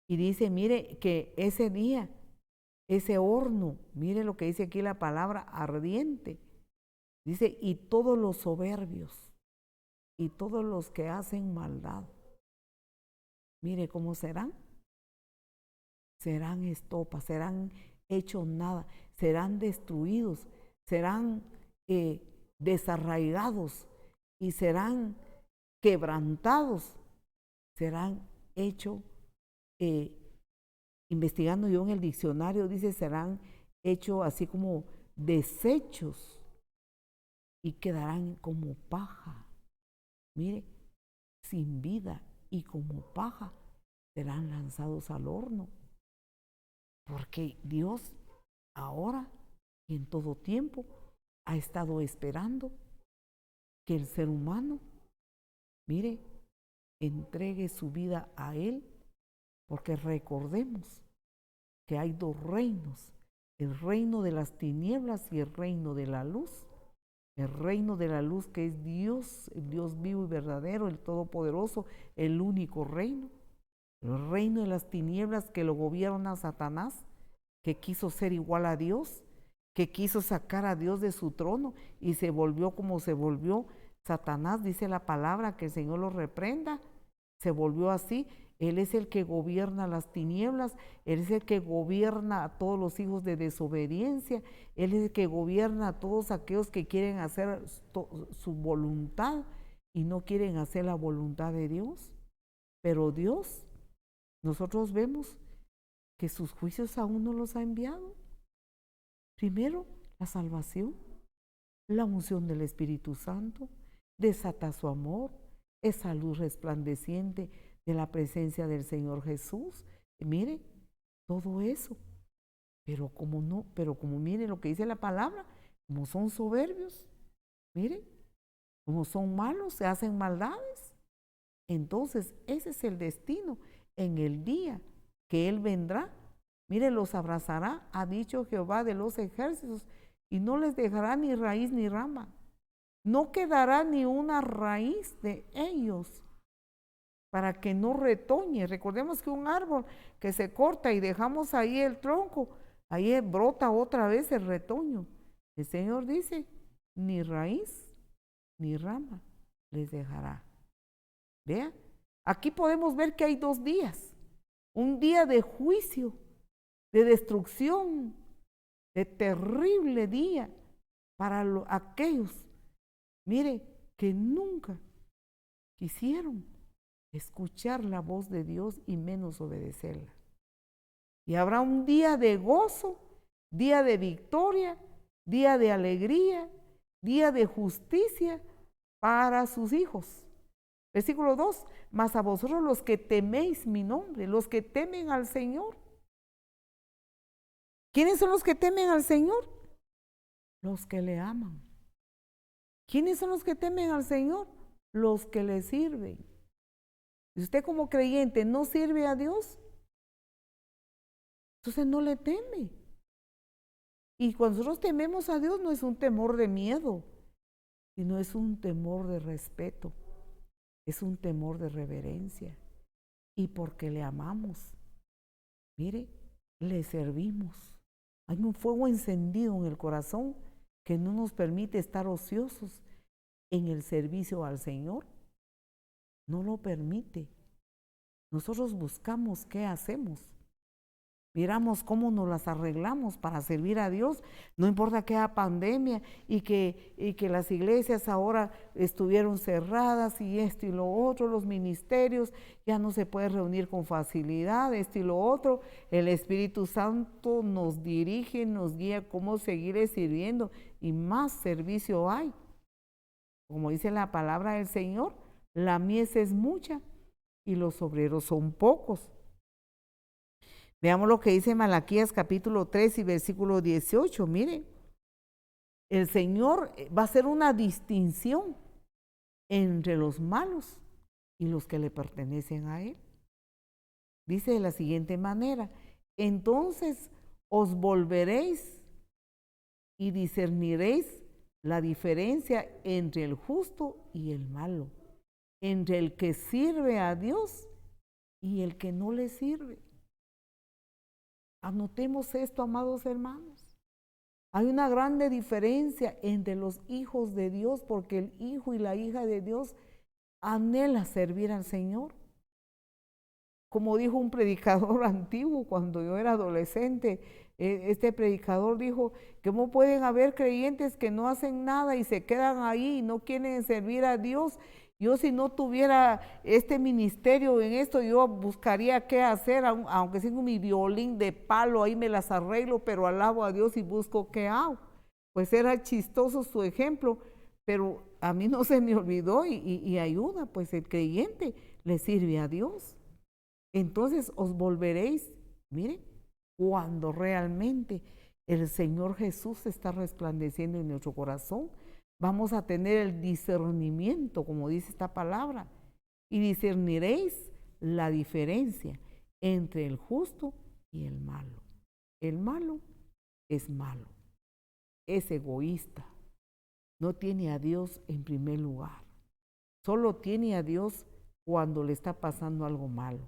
Y dice, mire que ese día, ese horno, mire lo que dice aquí la palabra ardiente. Dice, y todos los soberbios y todos los que hacen maldad, mire cómo serán. Serán estopas, serán hechos nada, serán destruidos, serán desarraigados y serán quebrantados, serán hechos, investigando yo en el diccionario, dice, serán hechos así como desechos y quedarán como paja. Mire, sin vida y como paja serán lanzados al horno. Porque Dios ahora y en todo tiempo ha estado esperando que el ser humano, mire, entregue su vida a Él, porque recordemos que hay dos reinos, el reino de las tinieblas y el reino de la luz. El reino de la luz, que es Dios, el Dios vivo y verdadero, el todopoderoso, el único reino. El reino de las tinieblas, que lo gobierna Satanás, que quiso ser igual a Dios, que quiso sacar a Dios de su trono y se volvió como se volvió. Satanás, dice la palabra, que el Señor lo reprenda, se volvió así. Él es el que gobierna las tinieblas, Él es el que gobierna a todos los hijos de desobediencia, Él es el que gobierna a todos aquellos que quieren hacer su voluntad y no quieren hacer la voluntad de Dios. Pero Dios, nosotros vemos que sus juicios aún no los ha enviado. Primero, la salvación, la unción del Espíritu Santo, desata su amor, esa luz resplandeciente de la presencia del Señor Jesús. Y mire, todo eso. Pero como mire lo que dice la palabra, como son soberbios, mire, como son malos, se hacen maldades. Entonces, ese es el destino en el día que Él vendrá. Mire, los abrazará, ha dicho Jehová de los ejércitos, y no les dejará ni raíz ni rama. No quedará ni una raíz de ellos para que no retoñe. Recordemos que un árbol que se corta y dejamos ahí el tronco, ahí brota otra vez el retoño. El Señor dice, ni raíz ni rama les dejará. Vea, aquí podemos ver que hay dos días. Un día de juicio, de destrucción, de terrible día para aquellos, mire, que nunca quisieron escuchar la voz de Dios y menos obedecerla. Y habrá un día de gozo, día de victoria, día de alegría, día de justicia para sus hijos. Versículo 2, mas a vosotros los que teméis mi nombre, los que temen al Señor. ¿Quiénes son los que temen al Señor? Los que le aman. ¿Quiénes son los que temen al Señor? Los que le sirven. Si usted como creyente no sirve a Dios, entonces no le teme. Y cuando nosotros tememos a Dios, no es un temor de miedo, sino es un temor de respeto, es un temor de reverencia. Y porque le amamos, mire, le servimos. Hay un fuego encendido en el corazón que no nos permite estar ociosos en el servicio al Señor. No lo permite. Nosotros buscamos qué hacemos. Miramos cómo nos las arreglamos para servir a Dios, no importa que haya pandemia y que las iglesias ahora estuvieron cerradas y esto y lo otro, los ministerios ya no se puede reunir con facilidad, esto y lo otro. El Espíritu Santo nos dirige, nos guía cómo seguir sirviendo y más servicio hay. Como dice la palabra del Señor, la mies es mucha y los obreros son pocos. Veamos lo que dice Malaquías capítulo 3 y versículo 18. Miren, el Señor va a hacer una distinción entre los malos y los que le pertenecen a Él. Dice de la siguiente manera: entonces os volveréis y discerniréis la diferencia entre el justo y el malo, entre el que sirve a Dios y el que no le sirve. Anotemos esto, amados hermanos. Hay una grande diferencia entre los hijos de Dios, porque el hijo y la hija de Dios anhela servir al Señor. Como dijo un predicador antiguo cuando yo era adolescente, este predicador dijo: ¿cómo pueden haber creyentes que no hacen nada y se quedan ahí y no quieren servir a Dios? Yo, si no tuviera este ministerio en esto, yo buscaría qué hacer, aunque tengo mi violín de palo, ahí me las arreglo, pero alabo a Dios y busco qué hago. Pues era chistoso su ejemplo, pero a mí no se me olvidó y ayuda, pues el creyente le sirve a Dios. Entonces os volveréis, miren, cuando realmente el Señor Jesús está resplandeciendo en nuestro corazón, vamos a tener el discernimiento, como dice esta palabra, y discerniréis la diferencia entre el justo y el malo. El malo es malo, es egoísta, no tiene a Dios en primer lugar, solo tiene a Dios cuando le está pasando algo malo,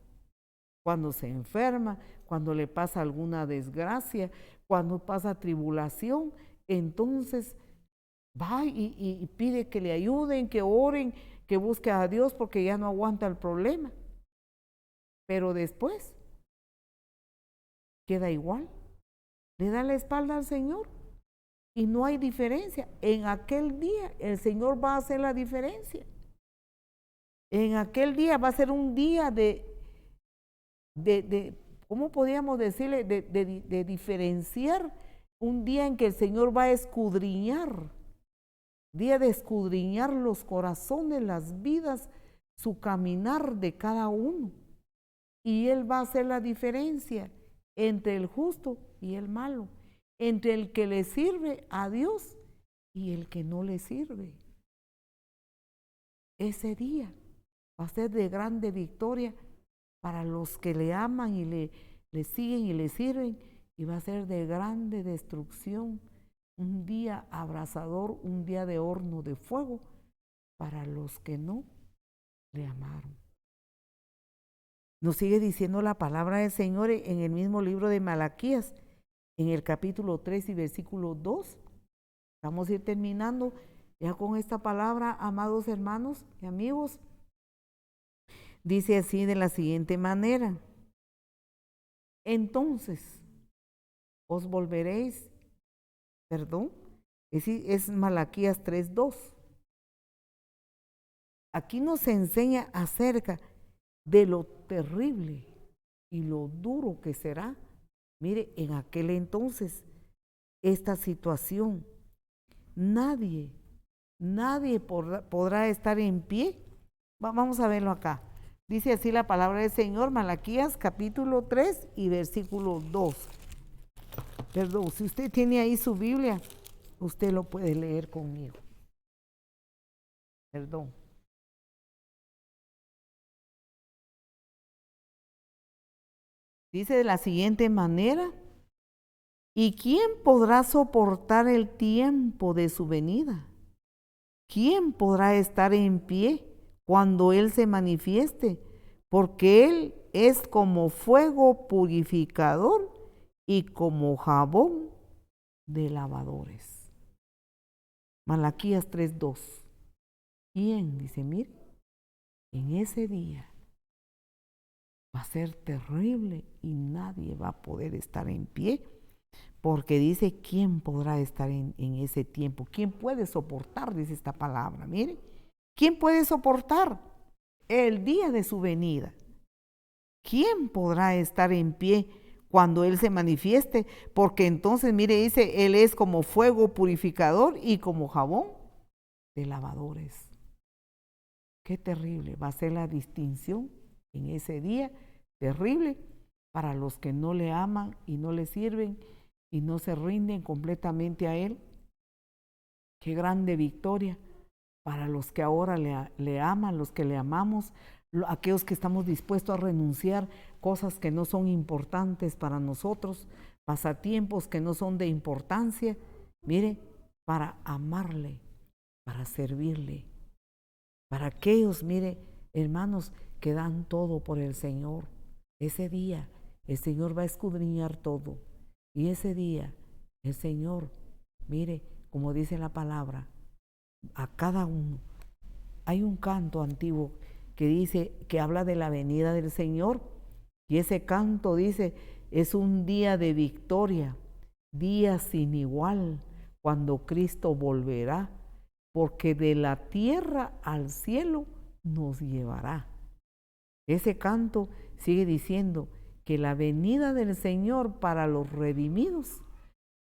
cuando se enferma, cuando le pasa alguna desgracia, cuando pasa tribulación. Entonces va y pide que le ayuden, que oren, que busque a Dios porque ya no aguanta el problema. Pero después queda igual, le da la espalda al Señor y no hay diferencia. En aquel día el Señor va a hacer la diferencia. En aquel día va a ser un día de ¿cómo podríamos decirle? De diferenciar, un día en que el Señor va a escudriñar, día de escudriñar los corazones, las vidas, su caminar de cada uno. Y Él va a hacer la diferencia entre el justo y el malo, entre el que le sirve a Dios y el que no le sirve. Ese día va a ser de grande victoria para los que le aman y le siguen y le sirven, y va a ser de grande destrucción, un día abrasador, un día de horno de fuego para los que no le amaron. Nos sigue diciendo la palabra del Señor en el mismo libro de Malaquías, en el capítulo 3 y versículo 2. Vamos a ir terminando ya con esta palabra, amados hermanos y amigos. Dice así de la siguiente manera: entonces os volveréis, es Malaquías 3:2. Aquí nos enseña acerca de lo terrible y lo duro que será. Mire, en aquel entonces, esta situación, nadie podrá estar en pie. Vamos a verlo acá. Dice así la palabra del Señor, Malaquías capítulo 3 y versículo 2. Perdón, si usted tiene ahí su Biblia, usted lo puede leer conmigo. Perdón. Dice de la siguiente manera: ¿y quién podrá soportar el tiempo de su venida? ¿Quién podrá estar en pie cuando Él se manifieste? Porque Él es como fuego purificador y como jabón de lavadores. Malaquías 3:2. ¿Quién? Dice, mire, en ese día va a ser terrible y nadie va a poder estar en pie, porque dice, ¿quién podrá estar en ese tiempo? ¿Quién puede soportar? Dice esta palabra, mire, ¿quién puede soportar el día de su venida? ¿Quién podrá estar en pie cuando Él se manifieste? Porque entonces, mire, dice, Él es como fuego purificador y como jabón de lavadores. Qué terrible va a ser la distinción en ese día, terrible para los que no le aman y no le sirven y no se rinden completamente a Él. Qué grande victoria para los que ahora le aman, los que le amamos, aquellos que estamos dispuestos a renunciar cosas que no son importantes para nosotros, pasatiempos que no son de importancia, mire, para amarle, para servirle, para aquellos, mire, hermanos, que dan todo por el Señor. Ese día el Señor va a escudriñar todo y ese día el Señor, mire, como dice la palabra, a cada uno. Hay un canto antiguo que dice, que habla de la venida del Señor, y ese canto dice, es un día de victoria, día sin igual, cuando Cristo volverá, porque de la tierra al cielo nos llevará. Ese canto sigue diciendo que la venida del Señor para los redimidos,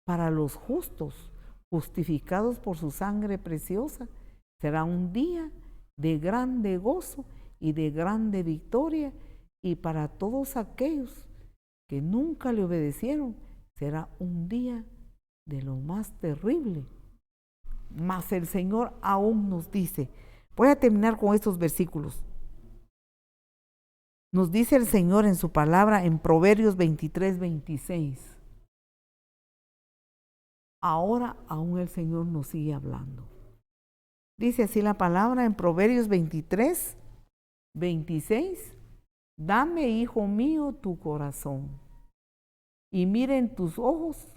para los justos, justificados por su sangre preciosa, será un día de grande gozo y de grande victoria, y para todos aquellos que nunca le obedecieron, será un día de lo más terrible. Mas el Señor aún nos dice, voy a terminar con estos versículos. Nos dice el Señor en su palabra en Proverbios 23:26. Ahora aún el Señor nos sigue hablando. Dice así la palabra en Proverbios 23:26. Dame, hijo mío, tu corazón, y miren tus ojos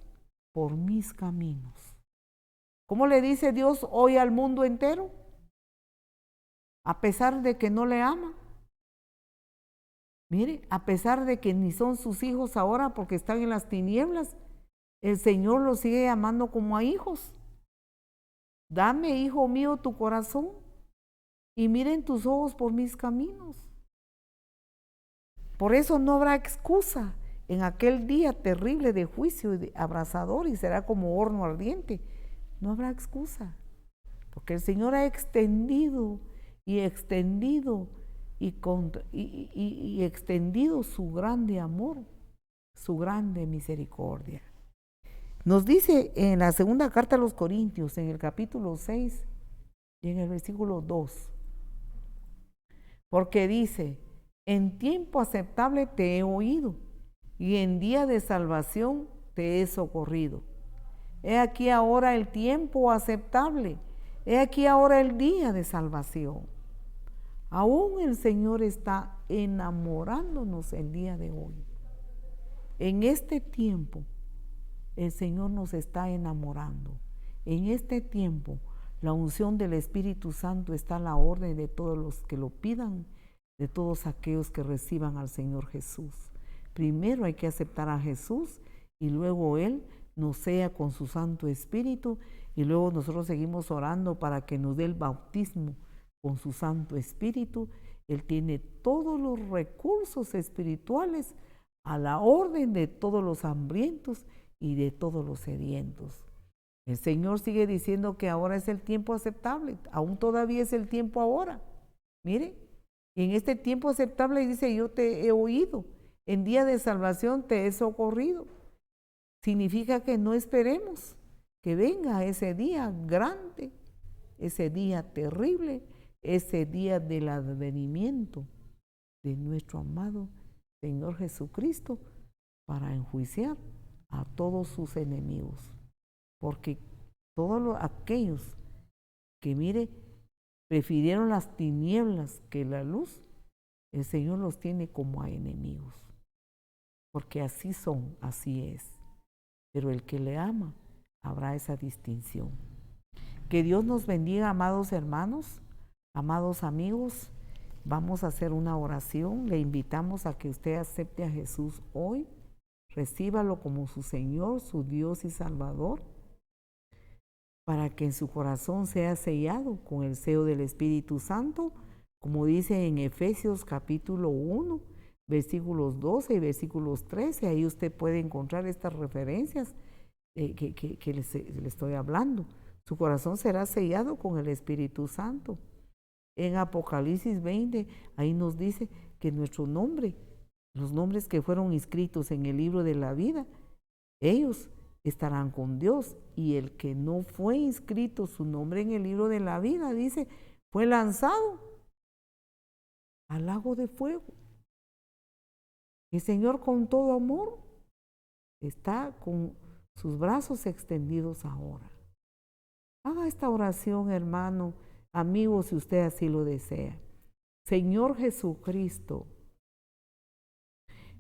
por mis caminos. ¿Cómo le dice Dios hoy al mundo entero? A pesar de que no le ama. Mire, a pesar de que ni son sus hijos ahora porque están en las tinieblas, el Señor los sigue llamando como a hijos. Dame, hijo mío, tu corazón, y miren tus ojos por mis caminos. Por eso no habrá excusa en aquel día terrible de juicio y abrasador, y será como horno ardiente. No habrá excusa, porque el Señor ha extendido y extendido y extendido su grande amor, su grande misericordia. Nos dice en la segunda carta a los Corintios, en el capítulo 6 y en el versículo 2, porque dice, en tiempo aceptable te he oído, y en día de salvación te he socorrido. He aquí ahora el tiempo aceptable, he aquí ahora el día de salvación. Aún el Señor está enamorándonos el día de hoy. En este tiempo, el Señor nos está enamorando. En este tiempo, la unción del Espíritu Santo está a la orden de todos los que lo pidan, de todos aquellos que reciban al Señor Jesús. Primero hay que aceptar a Jesús y luego Él nos sea con su Santo Espíritu, y luego nosotros seguimos orando para que nos dé el bautismo con su Santo Espíritu. Él tiene todos los recursos espirituales a la orden de todos los hambrientos y de todos los sedientos. El Señor sigue diciendo que ahora es el tiempo aceptable, aún todavía es el tiempo ahora. Mire, en este tiempo aceptable dice, yo te he oído, en día de salvación te he socorrido. Significa que no esperemos que venga ese día grande, ese día terrible, ese día del advenimiento de nuestro amado Señor Jesucristo para enjuiciar a todos sus enemigos. Porque todos aquellos que, mire, prefirieron las tinieblas que la luz, el Señor los tiene como a enemigos. Porque así son, así es. Pero el que le ama, habrá esa distinción. Que Dios nos bendiga, amados hermanos, amados amigos. Vamos a hacer una oración. Le invitamos a que usted acepte a Jesús hoy. Recíbalo como su Señor, su Dios y Salvador, para que en su corazón sea sellado con el sello del Espíritu Santo, como dice en Efesios capítulo 1, versículos 12 y versículos 13. Ahí usted puede encontrar estas referencias que le estoy hablando. Su corazón será sellado con el Espíritu Santo. En Apocalipsis 20, ahí nos dice que nuestro nombre, los nombres que fueron inscritos en el libro de la vida, ellos estarán con Dios. Y el que no fue inscrito su nombre en el libro de la vida, dice, fue lanzado al lago de fuego. El Señor, con todo amor, está con sus brazos extendidos ahora. Haga esta oración, hermano, amigo, si usted así lo desea. Señor Jesucristo,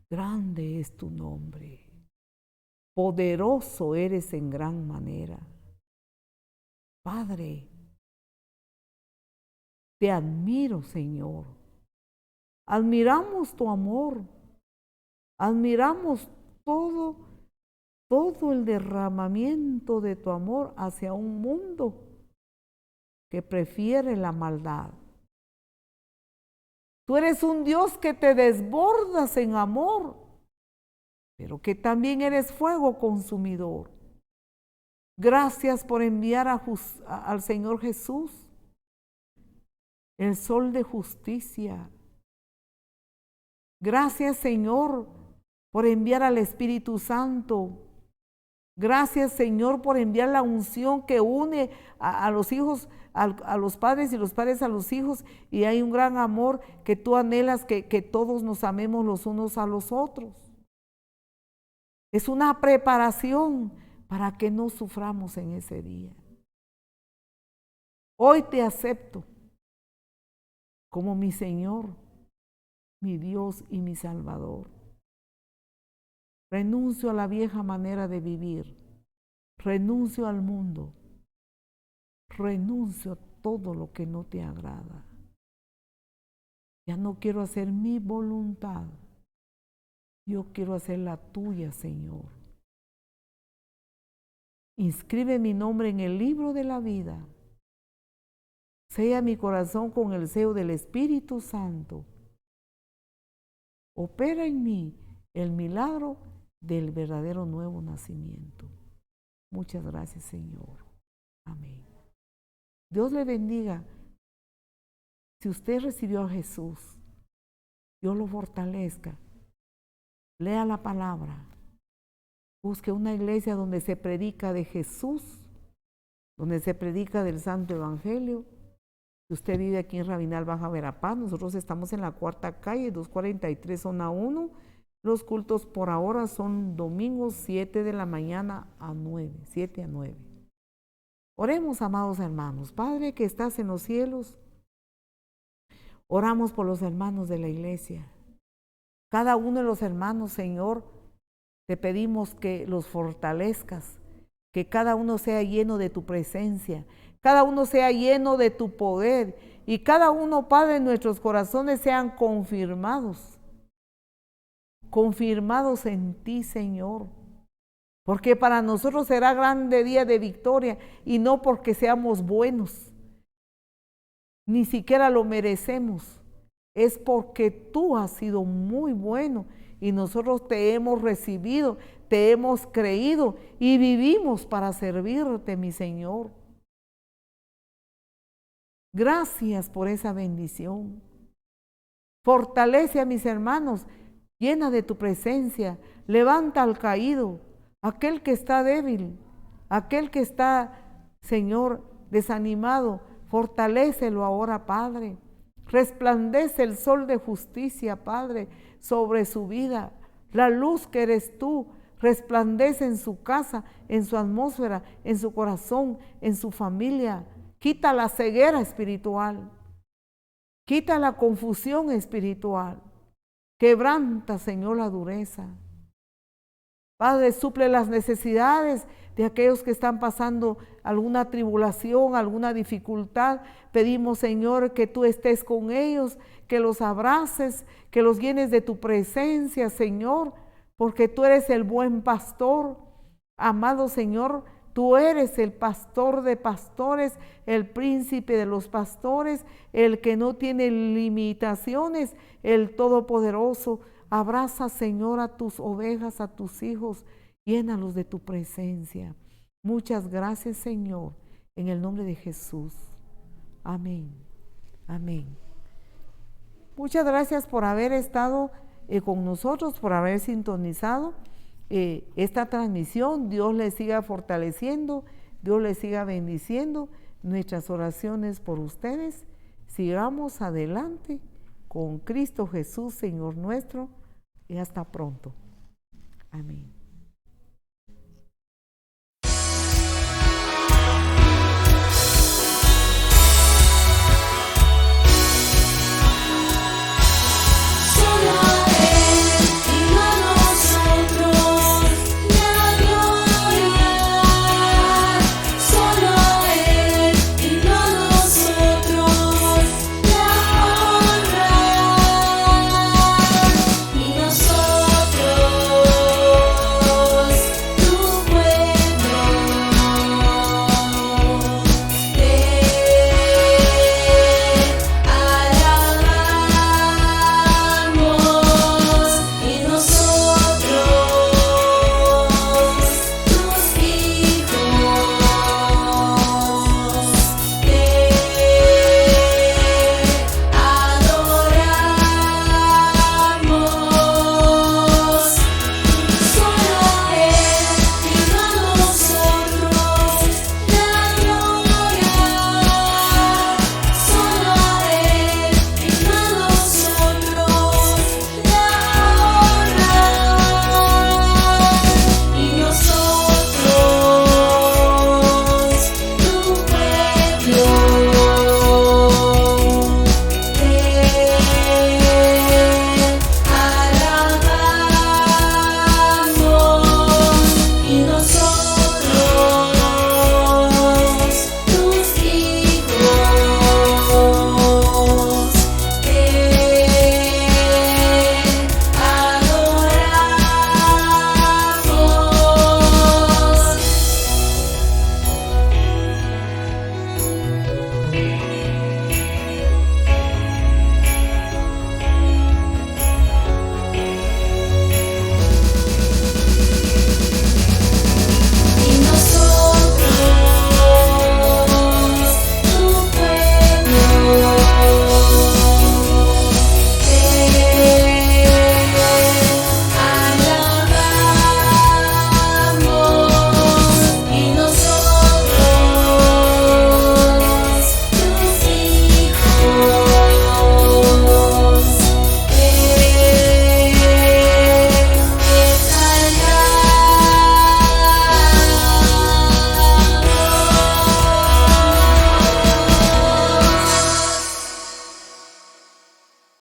grande es tu nombre, poderoso eres en gran manera. Padre, te admiro, Señor. Admiramos tu amor, admiramos todo el derramamiento de tu amor hacia un mundo que prefiere la maldad. Tú eres un Dios que te desbordas en amor, pero que también eres fuego consumidor. Gracias por enviar al Señor Jesús, el sol de justicia. Gracias, Señor, por enviar al Espíritu Santo. Gracias, Señor, por enviar la unción que une a los hijos, a los padres y los padres a los hijos. Y hay un gran amor que tú anhelas que todos nos amemos los unos a los otros. Es una preparación para que no suframos en ese día. Hoy te acepto como mi Señor, mi Dios y mi Salvador. Renuncio a la vieja manera de vivir, renuncio al mundo, renuncio a todo lo que no te agrada. Ya no quiero hacer mi voluntad, yo quiero hacer la tuya, Señor. Inscribe mi nombre en el libro de la vida. Sella mi corazón con el sello del Espíritu Santo. Opera en mí el milagro del verdadero nuevo nacimiento. Muchas gracias, Señor. Amén. Dios le bendiga. Si usted recibió a Jesús, Dios lo fortalezca. Lea la palabra. Busque una iglesia donde se predica de Jesús, donde se predica del Santo Evangelio. Si usted vive aquí en Rabinal, Baja Verapaz, nosotros estamos en la 4ª calle, 243, zona 1. Los cultos por ahora son domingos 7 de la mañana a 9, 7 a 9. Oremos, amados hermanos. Padre que estás en los cielos, oramos por los hermanos de la iglesia. Cada uno de los hermanos, Señor, te pedimos que los fortalezcas, que cada uno sea lleno de tu presencia, cada uno sea lleno de tu poder y cada uno, Padre, en nuestros corazones sean confirmados en ti, Señor, porque para nosotros será grande día de victoria y no porque seamos buenos, ni siquiera lo merecemos, es porque tú has sido muy bueno y nosotros te hemos recibido, te hemos creído y vivimos para servirte, mi Señor. Gracias por esa bendición. Fortalece a mis hermanos, llena de tu presencia, levanta al caído, aquel que está débil, aquel que está, Señor, desanimado, fortalécelo ahora, Padre. Resplandece el sol de justicia, Padre, sobre su vida. La luz que eres tú resplandece en su casa, en su atmósfera, en su corazón, en su familia. Quita la ceguera espiritual. Quita la confusión espiritual. Quebranta, Señor, la dureza. Padre, suple las necesidades de aquellos que están pasando alguna tribulación, alguna dificultad. Pedimos, Señor, que tú estés con ellos, que los abraces, que los llenes de tu presencia, Señor, porque tú eres el buen pastor. Amado Señor, tú eres el pastor de pastores, el príncipe de los pastores, el que no tiene limitaciones, el todopoderoso. Abraza, Señor, a tus ovejas, a tus hijos, llénalos de tu presencia. Muchas gracias, Señor, en el nombre de Jesús. Amén. Amén. Muchas gracias por haber estado con nosotros, por haber sintonizado esta transmisión. Dios les siga fortaleciendo, Dios les siga bendiciendo. Nuestras oraciones por ustedes. Sigamos adelante con Cristo Jesús, Señor nuestro, y hasta pronto. Amén.